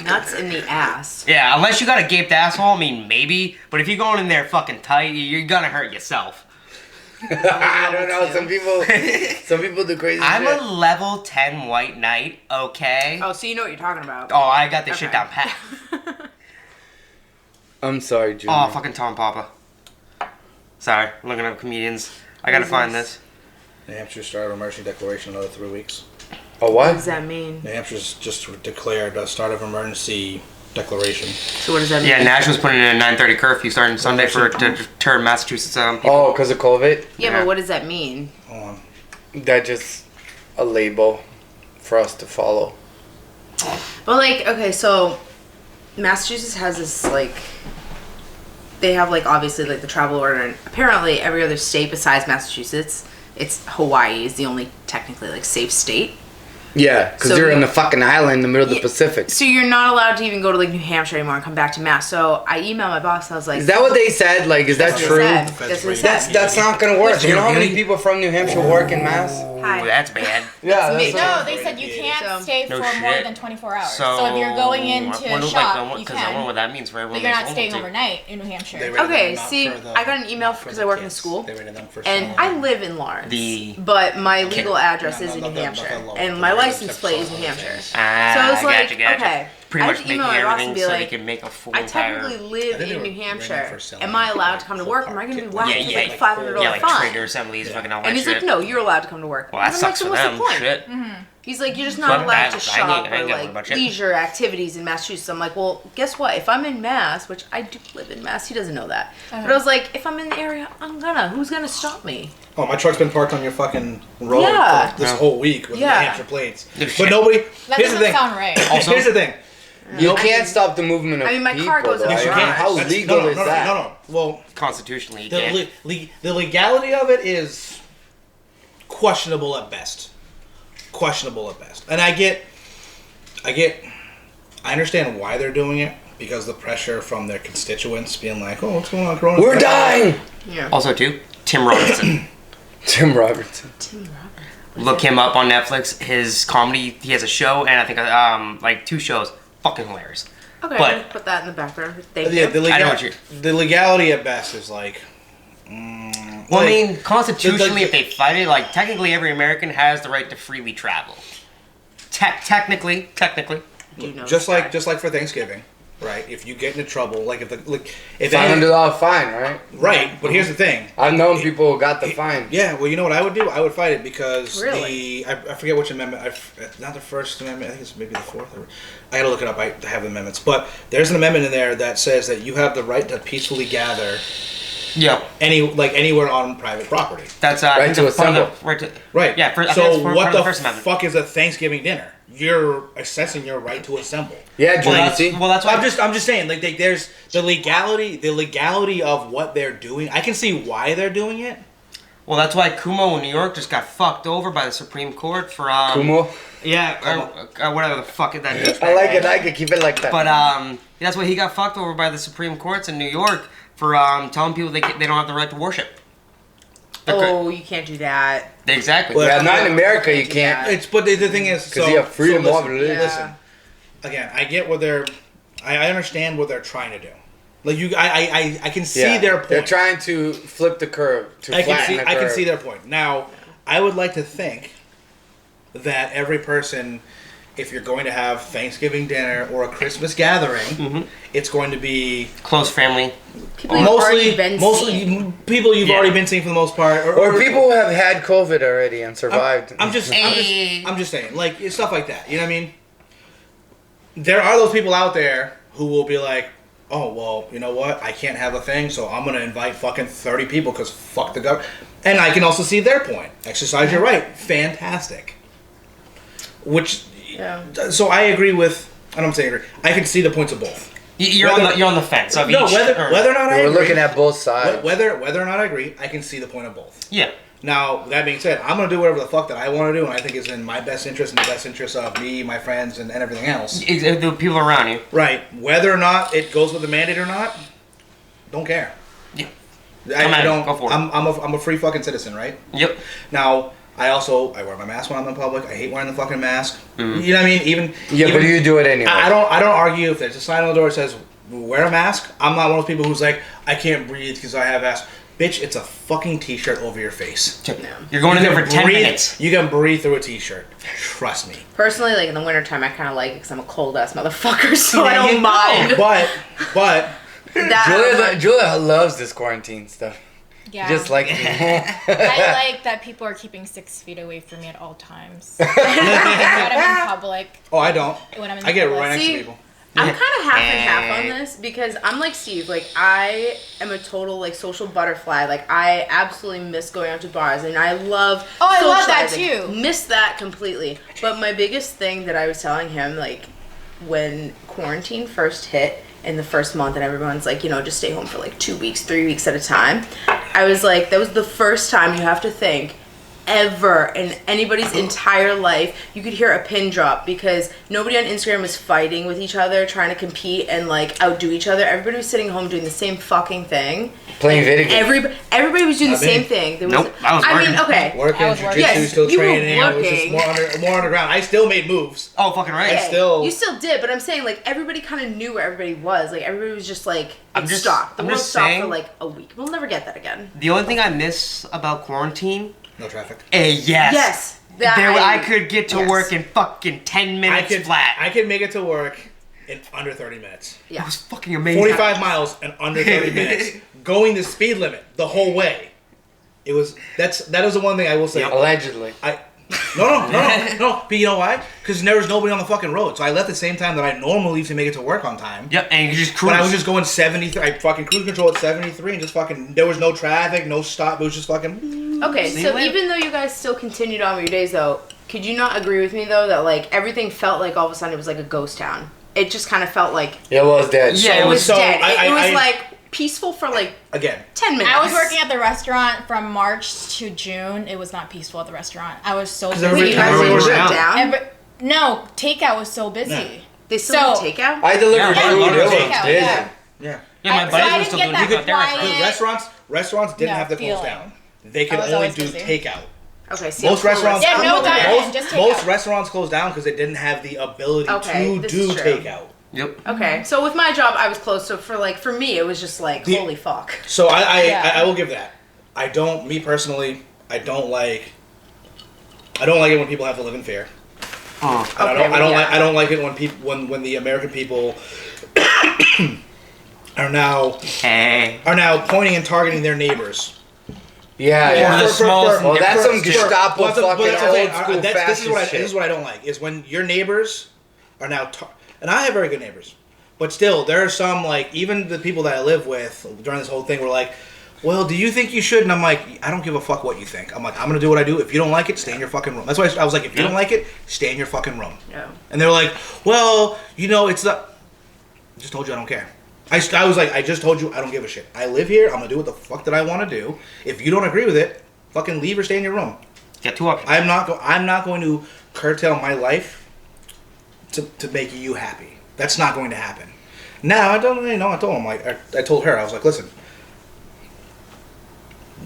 nuts in the ass. Yeah, unless you got a gaped asshole, I mean, maybe. But if you're going in there fucking tight, you're gonna hurt yourself. I don't know. Some people do crazy I'm shit. a level 10 white knight, okay? Oh, so you know what you're talking about. Oh, I got this shit Okay. down pat. I'm sorry, Junior. Oh, fucking Tom Papa. Sorry, I'm looking up comedians. I gotta find this. New Hampshire started of emergency declaration another 3 weeks. A What what? does that mean? New Hampshire's just declared a start of emergency declaration. So what does that mean? Yeah, Nashville's putting in a 9:30 curfew starting Sunday to deter Massachusetts. Oh, because of COVID? Yeah, Yeah. but what does that mean? Hold on. That's just a label for us to follow. Well, like, okay, so Massachusetts has this, like, they have, like, obviously, like, the travel order, and apparently every other state besides Massachusetts, it's Hawaii is the only technically, like, safe state. Yeah, because So you're you- in the fucking island in the middle of the Yeah. Pacific. So you're not allowed to even go to, like, New Hampshire anymore and come back to Mass. So I emailed my boss, and I was like... Is that what they said? Like, is that That's what true? he said. That's what he said. That's not gonna work. Listen, You know how many really? people from New Hampshire work in Mass? Hi. Ooh, that's bad. Yeah, me. No, they said you Yeah. can't So- stay No for more shit. than 24 hours. So, So, if you're going into I wonder, shop, like, you because I wonder can. what that means for everyone. But you're not that's staying home to. overnight in New Hampshire. They rated Okay, them not see, for the- I got an email not for because the I work in kids. school. They rated them for And someone. I live in Lawrence, The- but my legal address No, is in not New the- Hampshire, not the law. and The my rating license except plate is for New the Hampshire. things. Ah, So I was like, gotcha. okay. Pretty I much just making emailed my boss everything and be so like, they can make a full I entire... technically I live think they in were New rating Hampshire. for selling Am I allowed like to come to full work? Or am I going to be park whacked kit. with Yeah, like yeah, $500 yeah, like fine? trader assemblies, fucking all that And he's shit. like, no, you're allowed to come to work. Well, that And I'm sucks like, for then them. what's the point? Shit. He's like, you're just Fuck not allowed that. to I shop ain't or got like much shit. leisure activities in Massachusetts. I'm like, well, guess what? If I'm in Mass, which I do live in Mass, he doesn't know that. But I was like, if I'm in the area, who's gonna stop me? Oh, my truck's been parked on your fucking road Yeah. for this whole week with Yeah. New Hampshire plates. No But shit. nobody. That Here's the doesn't thing. sound right. Also- Here's the thing. You can't stop the movement of I mean, my people. car goes though. over Yes, you Right. can. How That's- legal no, is no, that? No. Well, Constitutionally, you can't. the legality of it is questionable at best. Questionable at best. And I understand why they're doing it, because the pressure from their constituents being like, oh, what's going on, Corona? We're dying! Yeah. Also, too, Tim Robertson. Tim Robertson. Look him up on Netflix. His comedy, he has a show, and I think like 2 shows. Fucking hilarious. Okay, But- I'm gonna put that in the background. Thank Yeah, you. I know what you're... the legality at best is like. Well, I mean, constitutionally, if they fight it, like, technically every American has the right to freely travel. Technically. Do know just this guy. like for Thanksgiving, right? If you get into trouble, like if $500 fine, right? right? But here's the thing. I've known people who got the fine. Yeah, well, you know what I would do? I would fight it because Really? I forget which amendment. Not the First Amendment. I think it's maybe the Fourth. I gotta look it up. I have the amendments, but there's an amendment in there that says that you have the right to peacefully gather Yeah. Anywhere on private property. That's Right to assemble. Right. Yeah. I think So that's part what of the First Amendment. fuck is a Thanksgiving dinner? You're assessing your right to assemble. Yeah, Well, Julie. that's why. I'm just saying, like, there's the legality of what they're doing. I can see why they're doing it. Well, that's why Kumo in New York just got fucked over by the Supreme Court for Kumo. Yeah, or whatever the fuck it that is. I like it. Keep it like that. But that's why he got fucked over by the Supreme Courts in New York for telling people they don't have the right to worship. Oh, you can't do that. Exactly. Well, Yeah, not in America. You can't. But the thing is, Because you have freedom of religion. Listen, again, I get what I understand what they're trying to do. Like I can see their point. They're trying to flip the curve. I can see their point. Now, I would like to think that every person, if you're going to have Thanksgiving dinner or a Christmas gathering, it's going to be close family. People you've already been mostly people you've already been seeing for the most part, or people who have had COVID already and survived. I'm just saying, like stuff like that. You know what I mean? There are those people out there who will be like, oh, well, you know what? I can't have a thing, so I'm going to invite fucking 30 people because fuck the government. And I can also see their point. Exercise your right. Fantastic. So I agree with, I don't say agree, I can see the points of both. You're on the fence of no, each. whether or not I agree. We're looking at both sides. Whether or not I agree, I can see the point of both. Yeah. Now, that being said, I'm going to do whatever the fuck that I want to do, and I think is in my best interest and the best interest of me, my friends, and everything else. The people around you. Right. Whether or not it goes with the mandate or not, don't care. Yeah. I don't. Go for it. I'm a free fucking citizen, right? Yep. Now, I wear my mask when I'm in public. I hate wearing the fucking mask. Mm-hmm. You know what I mean? Even but you do it anyway. I don't argue if there's a sign on the door that says wear a mask. I'm not one of those people who's like, I can't breathe because I have asthma. Bitch, it's a fucking t-shirt over your face. You're going in there for 10 minutes. You can breathe through a t-shirt. Trust me. Personally, like in the wintertime, I kind of like it because I'm a cold ass motherfucker, so I don't mind. But Julia loves this quarantine stuff. Yeah. Just like I like that people are keeping 6 feet away from me at all times. When I'm in public. Oh, I don't. When I'm in I get public. right next to people. I'm kind of half and half on this because I'm like Steve. Like I am a total like social butterfly. Like I absolutely miss going out to bars and I love. Oh, I love that socializing. too. Miss that completely. But my biggest thing that I was telling him, like when quarantine first hit in the first month and everyone's like, you know, just stay home for like 2 weeks, 3 weeks at a time. I was like, that was the first time you have to think ever in anybody's entire life you could hear a pin drop because nobody on Instagram was fighting with each other trying to compete and like outdo each other. Everybody was sitting home doing the same fucking thing, playing video games. Everybody was doing the same thing. There was, nope, I was working. mean, okay, Working, jiu-jitsu, yes, still you were training. It was working. just more underground. I still made moves. Oh, fucking right. You still did, but I'm saying like everybody kind of knew where everybody was. Like everybody was just like stopped. The world stopped for like a week. We'll never get that again. The only thing I miss about quarantine. No traffic. Yes. Yes. I could get to work in fucking 10 minutes flat. I could make it to work in under 30 minutes. Yeah. It was fucking amazing. 45 miles in under 30 minutes. Going the speed limit the whole way. That is the one thing I will say. Allegedly. No. But you know why? Because there was nobody on the fucking road. So I left the same time that I normally leave to make it to work on time. Yep, and you could just cruise. But I was just going 73. I fucking cruise control at 73 and just fucking. There was no traffic, no stop. It was just fucking. Okay, so even though you guys still continued on with your days, though, could you not agree with me though that like everything felt like all of a sudden it was like a ghost town? It just kind of felt like it was dead. Yeah, it was dead. It was like peaceful for like 10 minutes. I was working at the restaurant from March to June. It was not peaceful at the restaurant. I was so busy. Everybody was down. No, takeout was so busy. Yeah. They still do takeout? I delivered food. It was busy. Yeah. My buddies were still doing takeout. Restaurants didn't have to close down. They could only do takeout. Okay, so most restaurants. Yeah, no dining, just takeout. Most restaurants closed down because they didn't have the ability to do takeout. Yep. Okay, so with my job, I was close. So for me, it was just like holy fuck. So I will give that. Me personally, I don't like it when people have to live in fear. I don't like it when the American people are now pointing and targeting their neighbors. Yeah. That's some Gestapo fucking old school This is what I don't like is when your neighbors are now. And I have very good neighbors, but still, there are some like even the people that I live with during this whole thing were like, well, do you think you should? And I'm like, I don't give a fuck what you think. I'm like, I'm gonna do what I do. If you don't like it, stay in your fucking room. That's why I was like, if you don't like it, stay in your fucking room. Yeah. And they're like, well, it's not. I just told you I don't care. I was like, I just told you I don't give a shit. I live here. I'm gonna do what the fuck that I want to do. If you don't agree with it, fucking leave or stay in your room. Get 2 options. I'm not going to curtail my life to make you happy. That's not going to happen. Now I told him like I told her, I was like, listen,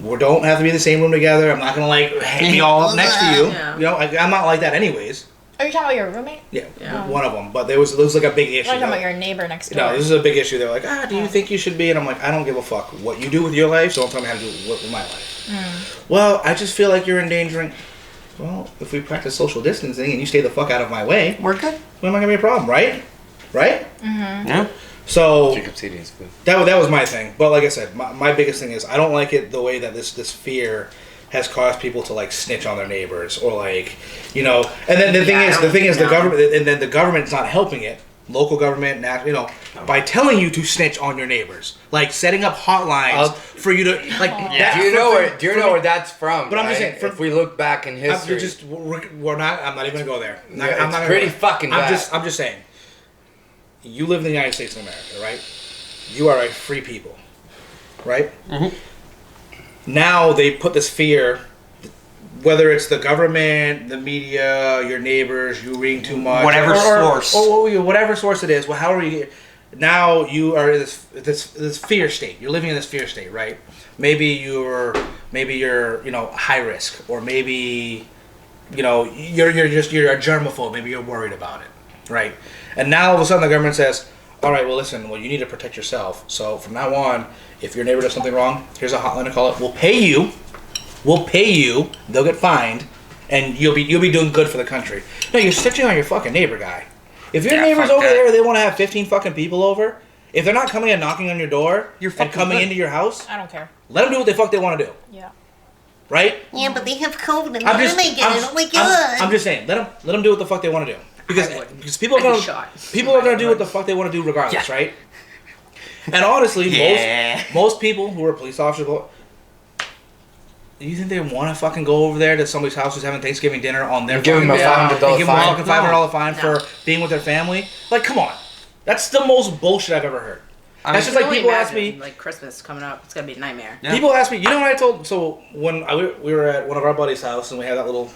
we don't have to be in the same room together. I'm not gonna like hang you all up next to you. Yeah. I'm not like that anyways. Are you talking about your roommate? Yeah, one of them. But there was like a big issue. You're talking about your neighbor next door. No, this is a big issue. They're like, do you think you should be? And I'm like, I don't give a fuck what you do with your life, so don't tell me how to do it with my life. Well, I just feel like you're endangering. Well, if we practice social distancing and you stay the fuck out of my way, We're good. when am I gonna be a problem, right? Right? Yeah. So Jacob's eating his food. that was my thing. But like I said, my biggest thing is I don't like it the way that this fear has caused people to like snitch on their neighbors or like, and then the thing is the government, and then the government's not helping it. Local government, by telling you to snitch on your neighbors, like setting up hotlines for you to like. Yeah. Do you know where that's from? But I'm just saying, if we look back in history, we're not. I'm not even gonna go there. It's pretty fucking bad. I'm just saying. You live in the United States of America, right? You are a free people, right? Mm-hmm. Now they put this fear, whether it's the government, the media, your neighbors, you reading too much, Whatever source. or whatever source it is. Well, how are you? Now you are in this fear state. You're living in this fear state, right? Maybe you're high risk, or maybe you're a germaphobe. Maybe you're worried about it, right? And now all of a sudden the government says, all right, well listen, you need to protect yourself. So from now on, if your neighbor does something wrong, here's a hotline to call it. We'll pay you. They'll get fined, and you'll be doing good for the country. No, you're snitching on your fucking neighbor guy. If your neighbor's over there, they want to have 15 fucking people over. If they're not coming and knocking on your door and coming into your house, I don't care. let them do what the fuck they want to do. Yeah. Right? Yeah, but they have COVID and I'm they're just, making it. Oh my god. I'm just saying, let them do what the fuck they want to do. Because people are gonna do what the fuck they want to do regardless, right? And honestly, most people who are police officers, do you think they want to fucking go over there to somebody's house who's having Thanksgiving dinner on their give them a $500 fine? Give them a fucking $500 fine for being with their family? Like, come on, that's the most bullshit I've ever heard. That's just like people ask me, like Christmas coming up, it's gonna be a nightmare. Yeah. People ask me, you know what I told? So when we were at one of our buddies' house and we had that little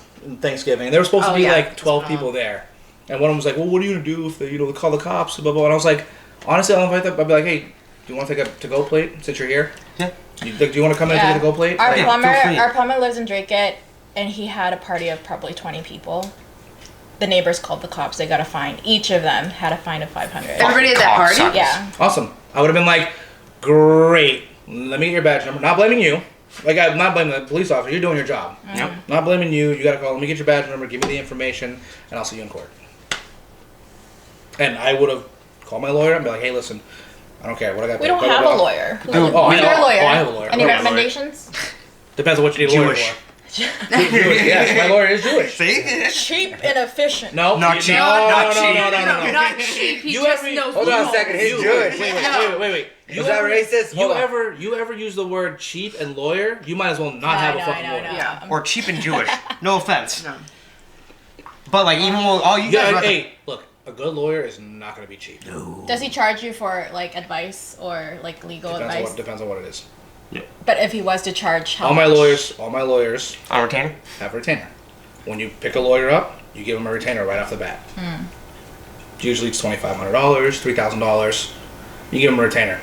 Thanksgiving, and there were supposed to be like 12 people there, and one of them was like, "Well, what are you gonna do if they call the cops?" Blah, blah, blah. And I was like, honestly, I'll invite them. I'll be like, "Hey, do you want to take a to-go plate since you're here? Yeah. Do you want to come in and take a to-go plate?" Our plumber lives in Drake, and he had a party of probably 20 people. The neighbors called the cops. They got a fine. Each of them had a fine of $500. Everybody at that party? Suckers. Yeah. Awesome. I would have been like, great. Let me get your badge number. Not blaming you. Like, I'm not blaming the police officer. You're doing your job. Yep. Not blaming you. You got to call. Let me get your badge number. Give me the information, and I'll see you in court. And I would have called my lawyer and be like, hey, listen, I don't care. What I got. We don't have a lawyer. Who's your lawyer? Oh, I have a lawyer. Any recommendations? Depends on what you need a lawyer for. Jewish. Yes, my lawyer is Jewish. See? Cheap and efficient. No, not cheap. No. Not cheap. He just knows. Hold on a second. He's Jewish. Wait. Is that racist? You ever use the word cheap and lawyer? You might as well not have a fucking lawyer. Yeah. Or cheap and Jewish. No offense. No. But like even though all you guys. Hey, look. A good lawyer is not going to be cheap. No. Does he charge you for like advice or like legal advice? Depends on what it is. Yeah. But if he was to charge, how all much? my lawyers on retainer have a retainer. When you pick a lawyer up, you give them a retainer right off the bat. Usually it's $2,500, $3,000. You give them a retainer.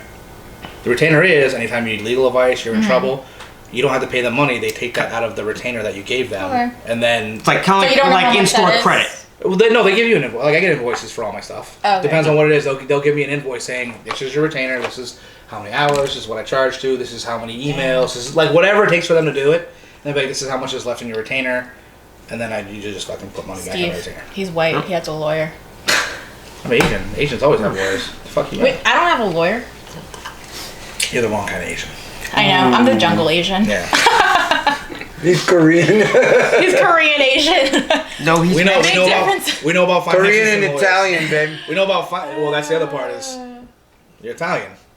The retainer is anytime you need legal advice, you're in trouble. You don't have to pay them money. They take that out of the retainer that you gave them, and then it's like kind of like in-store credit. Well, they give you an invoice. Like I get invoices for all my stuff. Okay. Depends on what it is. They'll give me an invoice saying this is your retainer. This is how many hours. This is what I charge to. This is how many emails. This is like whatever it takes for them to do it. And they'll be like, this is how much is left in your retainer. And then I usually just fucking put money back in the retainer. He's white. He has a lawyer. I'm Asian. Asians always have lawyers. Fuck you. Wait, I don't have a lawyer. You're the wrong kind of Asian. I know. I'm the jungle Asian. Yeah. He's Korean. He's Korean Asian. No, he's we know about Korean and Italian, babe. We know about well, that's the other part is you're Italian.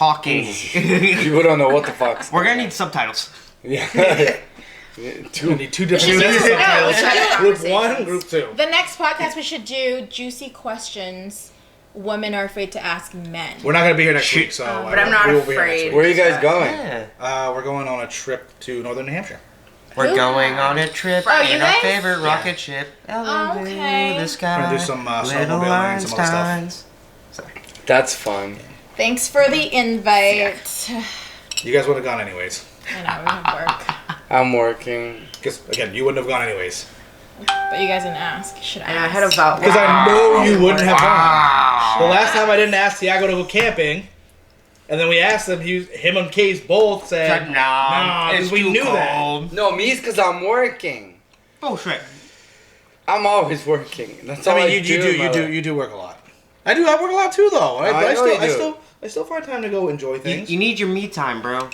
talking. People don't know what the fuck's We're gonna need subtitles. Yeah. We need two different should sets of do- subtitles. no, Group 1, conversations. group 2. The next podcast we should do juicy questions women are afraid to ask men. We're not gonna be here next week, so. But I'm not we will be here afraid. next Where are week. you guys going? Yeah. We're going on a trip to northern New Hampshire. We're Who? going on a trip Oh, you in our guys? favorite rocket ship. Oh, okay. The sky. We're gonna do some little snowmobiling and some other stuff. Einsteins. That's fun. Thanks for the invite. You guys would have gone anyways. I know, we have work. I'm working. Because, again, you wouldn't have gone anyways. But you guys didn't ask. You should And I ask. had about Because I know you wouldn't have Wow. gone. The last time I didn't ask Tiago to go camping, and then we asked him, him and Case both said, Nah, because it's we too knew that. cold. No, me's because I'm working. Bullshit. I'm always working. That's all I I mean, do. you do work a lot. I work a lot too, though. I still find time to go enjoy things. You need your me time, bro.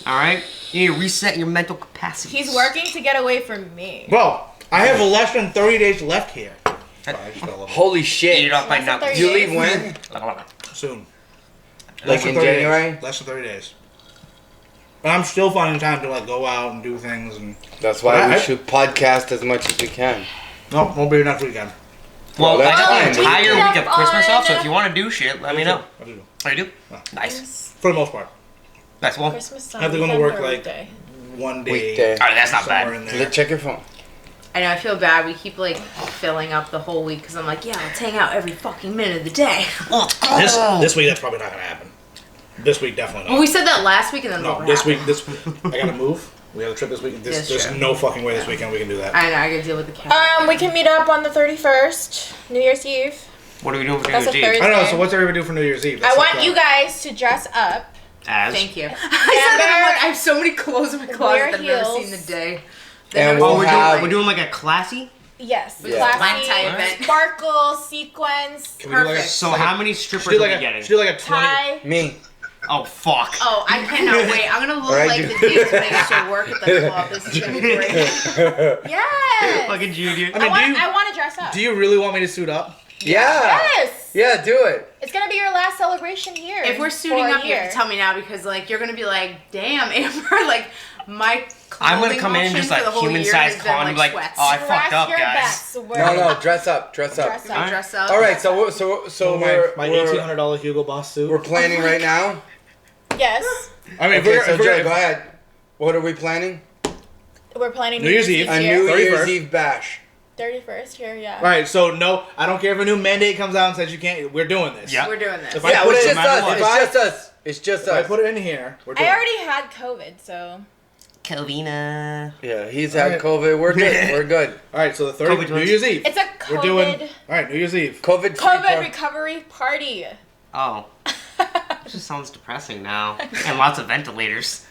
Alright? You need to reset your mental capacity. He's working to get away from me. Bro, I have less than 30 days left here. Sorry, I just got a little Holy Eat shit. it off my Less than knuckles. 30 You leave when? soon. Like Less than in 30 days. January? Less than 30 days. And I'm still finding time to like go out and do things and. That's why I- we should podcast as much as we can. No, won't be next weekend. Well, Well, I that's got fine. the entire We week can of Christmas have off, so fun. if you want to do shit, let me know. I do. Oh, you do? Yeah. Nice. For the most part. Nice. Well, Christmas I have to go to work like one day. Weekday. alright, that's not somewhere bad. in there. Check your phone. I know, I feel bad. We keep like filling up the whole week because I'm like, yeah, let's hang out every fucking minute of the day. This week that's probably not gonna happen. This week definitely Well, not. we said that last week and then No, what this happened? week I gotta move. We have a trip this week. That's There's true. no fucking way this weekend we can do that. I know, I gotta deal with the cat. We can meet up on the 31st, New Year's Eve. What are we doing for New That's Year's a Eve? Thursday. I don't know. So what's everybody do for New Year's Eve? I want you guys to dress up. As? Thank you. I said that, I'm like, I have so many clothes in my closet Wear that I've never heels. seen the day. And Oh, we'll have- we're doing like a classy? Yes, Yeah. Black classy, tie event. sparkle, sequins, Can we do like a, Perfect. So how many strippers should do are like we a getting? should do like a 20. tie. Me. Oh, fuck. Oh, I cannot wait. I'm gonna look Alright, like dude. the dudes when I used to work at the club. This is gonna be great. Yes. Fucking Junior. I mean, I want to dress up. do you really want me to suit up? Yeah. Yes. Yeah, do it. It's gonna be your last celebration here. If we're suiting for a up, you have year. to tell me now because like you're gonna be like, damn, Amber, like my I'm gonna clothing come in option just for like the whole human-sized year has been, con, like, sweats. oh, I fucked up, your guys. best. Wear No, dress up. Dress up. Dress up. All right, so my we're $1,800 Hugo Boss suit. we're planning right now. Yes. I mean, Okay, so Joe, go ahead. What are we planning? We're planning New Year's Eve. A here. New Year's 31st. Eve bash. 31st here, yeah. All right, so no, I don't care if a new mandate comes out and says you can't. We're doing this. Yeah. We're doing this. If I Yeah, put it's it- just no matter us. what. It's just us. It's just If I us. put it in here, we're doing I it. already had COVID, so Calvina. Yeah, he's had COVID. We're good. We're good. All right, so the COVID 30th, New twins. Year's Eve. it's a We're COVID doing. All right, New Year's Eve. COVID recovery party. Oh. This just sounds depressing now. And lots of ventilators.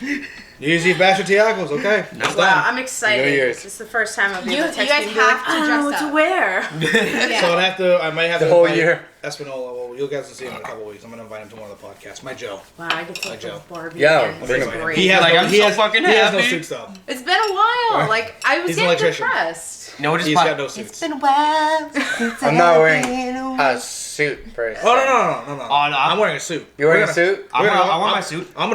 New Year's Eve bash at Tiago's. Okay. No. It's Wow, done. I'm excited. New Year's. This is the first time I'll be You able to text guys you and be like, have to I don't know dress what to up. wear. Yeah. So I might have The to whole invite year. Espinola. Well, you guys will see him in a couple weeks. I'm gonna invite him to one of the podcasts. My Joe. Wow, I get to Like look Joe. at Barbie Yeah, again. bring This is him in. great. He has Like, no, I'm he so has, fucking he has no happy. suits though. It's been a while. Like I was He's an getting electrician. depressed. No, just He's got no suits. been a while. I'm not wearing a suit per se. Oh no! Oh, no, I'm wearing a suit. You wearing We're a gonna- suit? I we're gonna- want my I'm- suit. I'm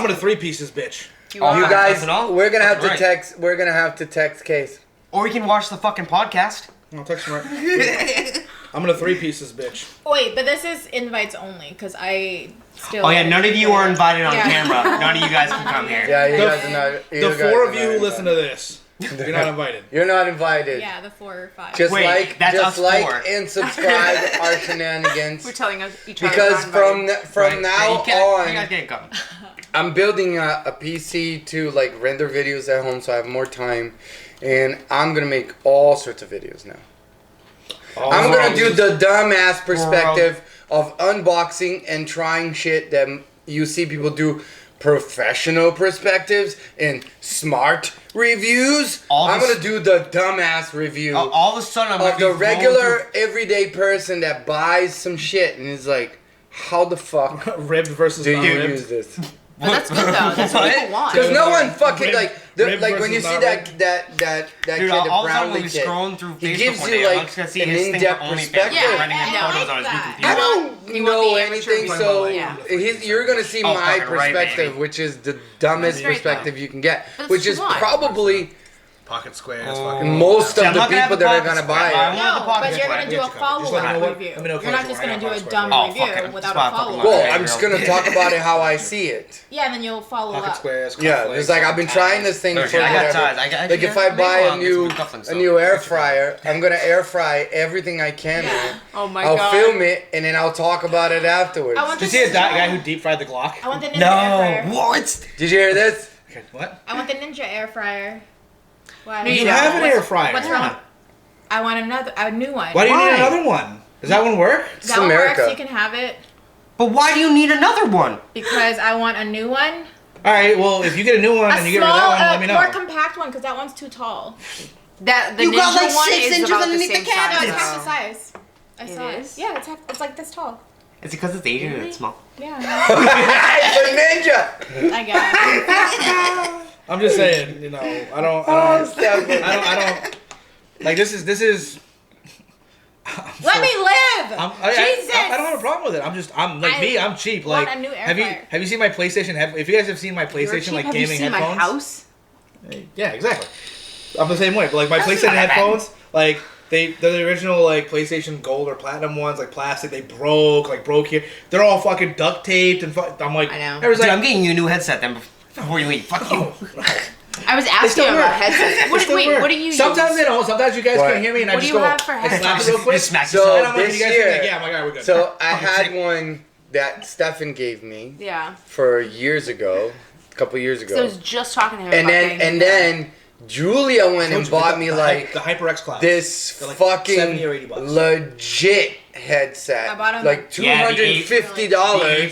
gonna three pieces, bitch. You Oh, are. You guys, That's all? we're gonna have to Right. text. We're gonna have to text Case. Or we can watch the fucking podcast. I'll text him right. I'm gonna three pieces, bitch. Wait, but this is invites only because I still. Oh yeah, none of you are invited on Yeah. camera. None of you guys can come here. Yeah, you The- guys are not. The four of you who listen to this, you're not invited. You're not invited. Yeah, the 4 or 5. Just Wait, that's us like four. and subscribe our shenanigans. We're telling us each other. Because we're not from invited. now you guys on, can't come. I'm building a PC to like render videos at home, so I have more time, and I'm gonna make all sorts of videos now. I'm gonna do the dumbass perspective of unboxing and trying shit that you see people do. Professional perspectives and smart reviews. I'm gonna do the dumbass review All of a sudden, I'm of gonna be the rolling regular everyday person that buys some shit and is like, how the fuck Ribbed versus do not you ribbed. use this? But that's good though. That's what people want. Because no one fucking Rib- like rib like when you versus see not that rib. that Dude, kid, the all of a sudden, when Brownlee we kid, scrolling through he Facebook gives one you day, I'm like just gonna see an his thing in-depth for OnlyFans, perspective. Yeah, running his I photos like on his new that. computer. I don't You want know the amateur anything, view. so Yeah. you're gonna see Oh, my fucking right, perspective, baby. which is the dumbest That's great, perspective you can get, But that's which what you is want. probably Pocket squares, Oh. fucking. Most See, of I'm the not gonna have people the that are pocket gonna square. buy I it. want the No, pocket but you're square. gonna do a Just let me know follow-up what- review. let me know You're not just gonna do a dumb Oh, review fuck it. without Spot a fucking follow-up. Well, Yeah, I'm just gonna talk about it how I see it. Yeah, and then you'll follow Pocket up. squares. Yeah, cufflinks, it's like I've been trying this thing for Okay, I got whatever. ties. Like if I buy a new air fryer, I'm gonna air fry everything I can. Yeah. with it. Oh my I'll god. film it and then I'll talk about it afterwards. I want Did the you see a ninja- guy who deep fried the Glock? I want the ninja air fryer. What? Did you hear this? Okay, what? I want the ninja air fryer. Why? No, You Yeah. have an air fryer. What's wrong? I want a new one. Why do you Why? need another one? Does that one work? That one America. works. You can have it But why do you need another one? because I want a new one. All right. Well, if you get a new one A and you get rid of small, that one, let me know. more compact one because that one's too tall. That the You ninja got, like, one 6 is inches about the underneath the same cabinet. No, size. it's half the though. size. I It saw it. is? Yeah, it's like this tall. Is it because it's Asian and Really? it's small? Yeah, It's a ninja. I guess. I'm just saying. You know, I don't. Like this is. Let me live. Jesus. I don't have a problem with it. I'm like me. I'm cheap. want Like, a new air have you fryer. seen my PlayStation? If you guys have seen my You're PlayStation cheap. like Have you gaming seen headphones, my house? yeah, exactly. I'm the same way. But like my That's PlayStation not that bad. headphones, like they're the original like PlayStation Gold or Platinum ones, like plastic. They broke here. They're all fucking duct taped and I'm like, I know. I was Dude, like, I'm getting you a new headset then before you leave. Fuck you. I was They asking still you work. about headsets. They What, still wait, work. what do you Sometimes use? they don't. Sometimes you guys What? can't hear me, and I What do just you go. have for I slap headphones? it real quick. Just smack So And I'm like, this you guys year- like, yeah, I'm like, all right, we're good. So I Fucking had sick. one that Stefan gave me Yeah. for years ago, a couple years ago. So I was just talking to him and about then getting and the- then Julia went Told and you, bought the- me the like the HyperX Cloud. this They're like fucking 70 or 80 bucks. legit headset. I bought 'em- like $250.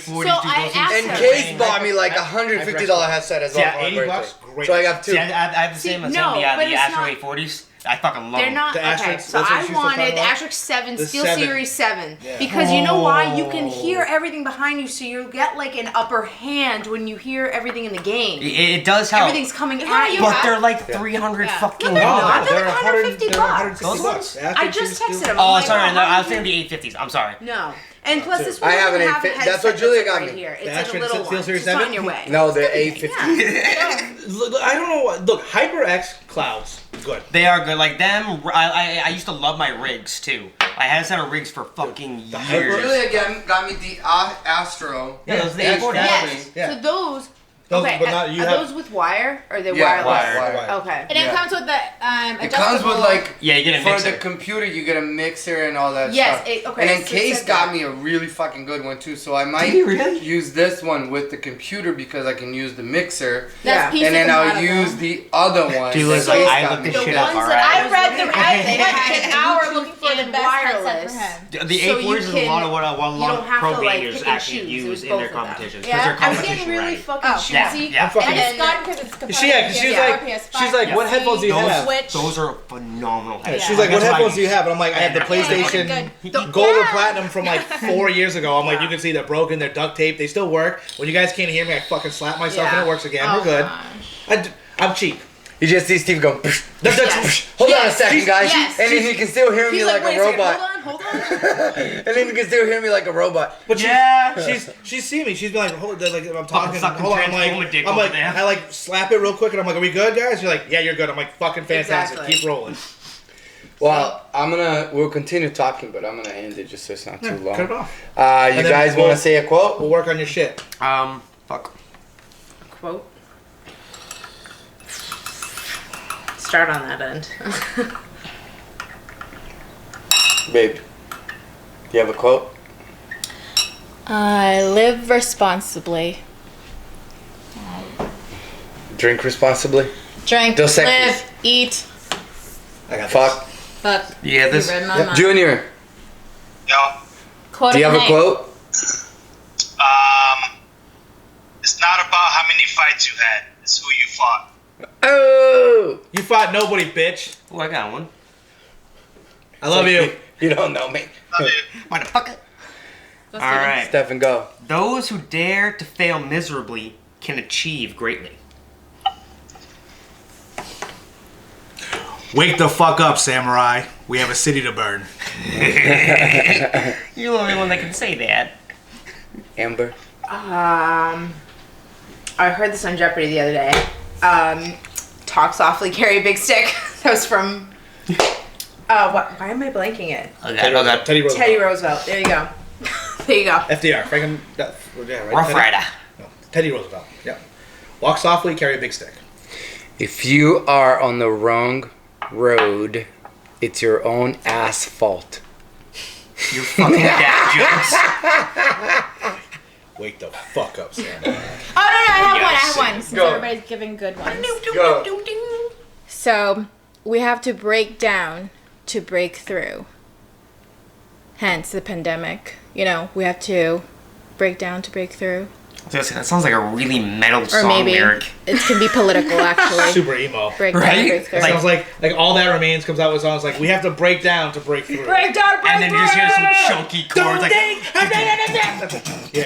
So I asked And her. Case bought me like a $150 headset as well Yeah, for my 80 birthday. bucks, great. So I got two. See, I have the same as no, him, but the it's Astro not- 840s. I fucking love They're them. not The okay. Asterisk- So that's what I she was talking wanted the about? Asterisk 7 The Steel 7. Series 7 Yeah. because you know why? You can hear everything behind you, so you get like an upper hand when you hear everything in the game. It does help. Everything's coming Is that at what you. you But have? they're like 300 Yeah. fucking No, they're dollars. not. They're like 150 they're bucks. 160 Those bucks. ones? I just texted him. Oh, I'm sorry. like, No, I was how thinking do you- the 850s. I'm sorry. No. And plus, this I one have doesn't an have a 850 headset that's what Julia got right me. here. It's The like a Asterisk little Steel one. Series It's on 7? your way. No, they're 850. Yeah. Look, I don't know what. Look, HyperX Clouds, good. They are good. Like them, I used to love my rigs too. I had a set of rigs for fucking years. Julia got me the Astro. Yeah, those are the Edge 840s. Yes. Yeah. So those. Those- Okay. but not- you are have- those with wire or are they Yeah, wireless? wire. Okay. And it Yeah. comes with the It comes with adjustable- like Yeah, you get a for mixer. the computer you get a mixer and all that Yes, stuff. okay, And then so Case it said got that. me a really fucking good one too, so I might he really? use this one with the computer because I can use the mixer. That's Yeah. And then I'll compatible. use the other one. Dude, that listen, Case I got looked me. this The shit up, ones alright? that I read the. I They spent had an hour Bluetooth looking for the and best headset wireless. for him. The So 840s you is a lot of can- what a you lot don't of have pro to, like, gamers pick and actually choose. use It was in their both of them. competitions. Yeah? Because they're I was getting competition really ready. fucking Oh. choosy. Yeah. I'm fucking- I And just then- got because it's compatible. Yeah, 'cause she's like, PS5, what PS4, headphones do you Those, have? Switch. those are phenomenal Yeah, headsets. she's like, what That's I headphones do you use. have? And I'm like, I have the Yeah, PlayStation good. Gold or Yeah. Platinum from like 4 years ago. I'm like, you can see they're broken, they're duct taped, they still work. When you guys can't hear me, I fucking slap myself and Yeah. it works again. Oh, We're good. gosh. I'm cheap. You just see Steve go. "Psh." Yes. Hold on a Yes. second, guys. Yes. And then you can still hear me He's like, like, a wait a second, robot. hold on. And then you can still hear me like a robot. But Yeah. she's seen me. She's been like, hold like I'm talking. sucking Hold on, Transformer dick I'm over like, there. I like slap it real quick, and I'm like, are we good, guys? You're like, yeah, you're good. I'm like, fucking fantastic. Exactly. Keep rolling. Well, we'll continue talking, but I'm gonna end it just so it's not too long. Cut it off. You And then guys want to say a quote? We'll work on your shit. Fuck. Quote. Start on that end. Babe, do you have a quote? Live responsibly. Drink responsibly. Drink, Dos Equis. live, eat. I got Fuck. Fuck. You get this? You read my mind. Junior, Yo, Quote do you of have the a night. quote? it's not about how many fights you had. It's who you fought. Oh! You fought nobody, bitch. Oh, I got one. I love you. You don't know me. Love you. Motherfucker. All right. Stefan, go. Those who dare to fail miserably can achieve greatly. Wake the fuck up, samurai. We have a city to burn. You're the only one that can say that. Amber. I heard this on Jeopardy the other day. Talk softly, carry a big stick. That was from. Why am I blanking it? Teddy Roosevelt. Teddy Roosevelt. There you go. There you go. FDR. Franklin. Yeah, right. Rough Rider. No, Teddy Roosevelt. Yeah. Walk softly, carry a big stick. If you are on the wrong road, it's your own ass fault. You're fucking dad jokes. Wake the fuck up, Sam. Oh, no, I have one. Since Go. everybody's giving good ones. Go. So, we have to break down to break through. Hence the pandemic. You know, we have to break down to break through. That sounds like a really metal Or song maybe lyric. it can be political, actually. Super emo. Break down, Right? break through. It sounds like All That Remains comes out with songs like, we have to break down to break through. Break down, break And then you just hear some chunky chords like. Yeah.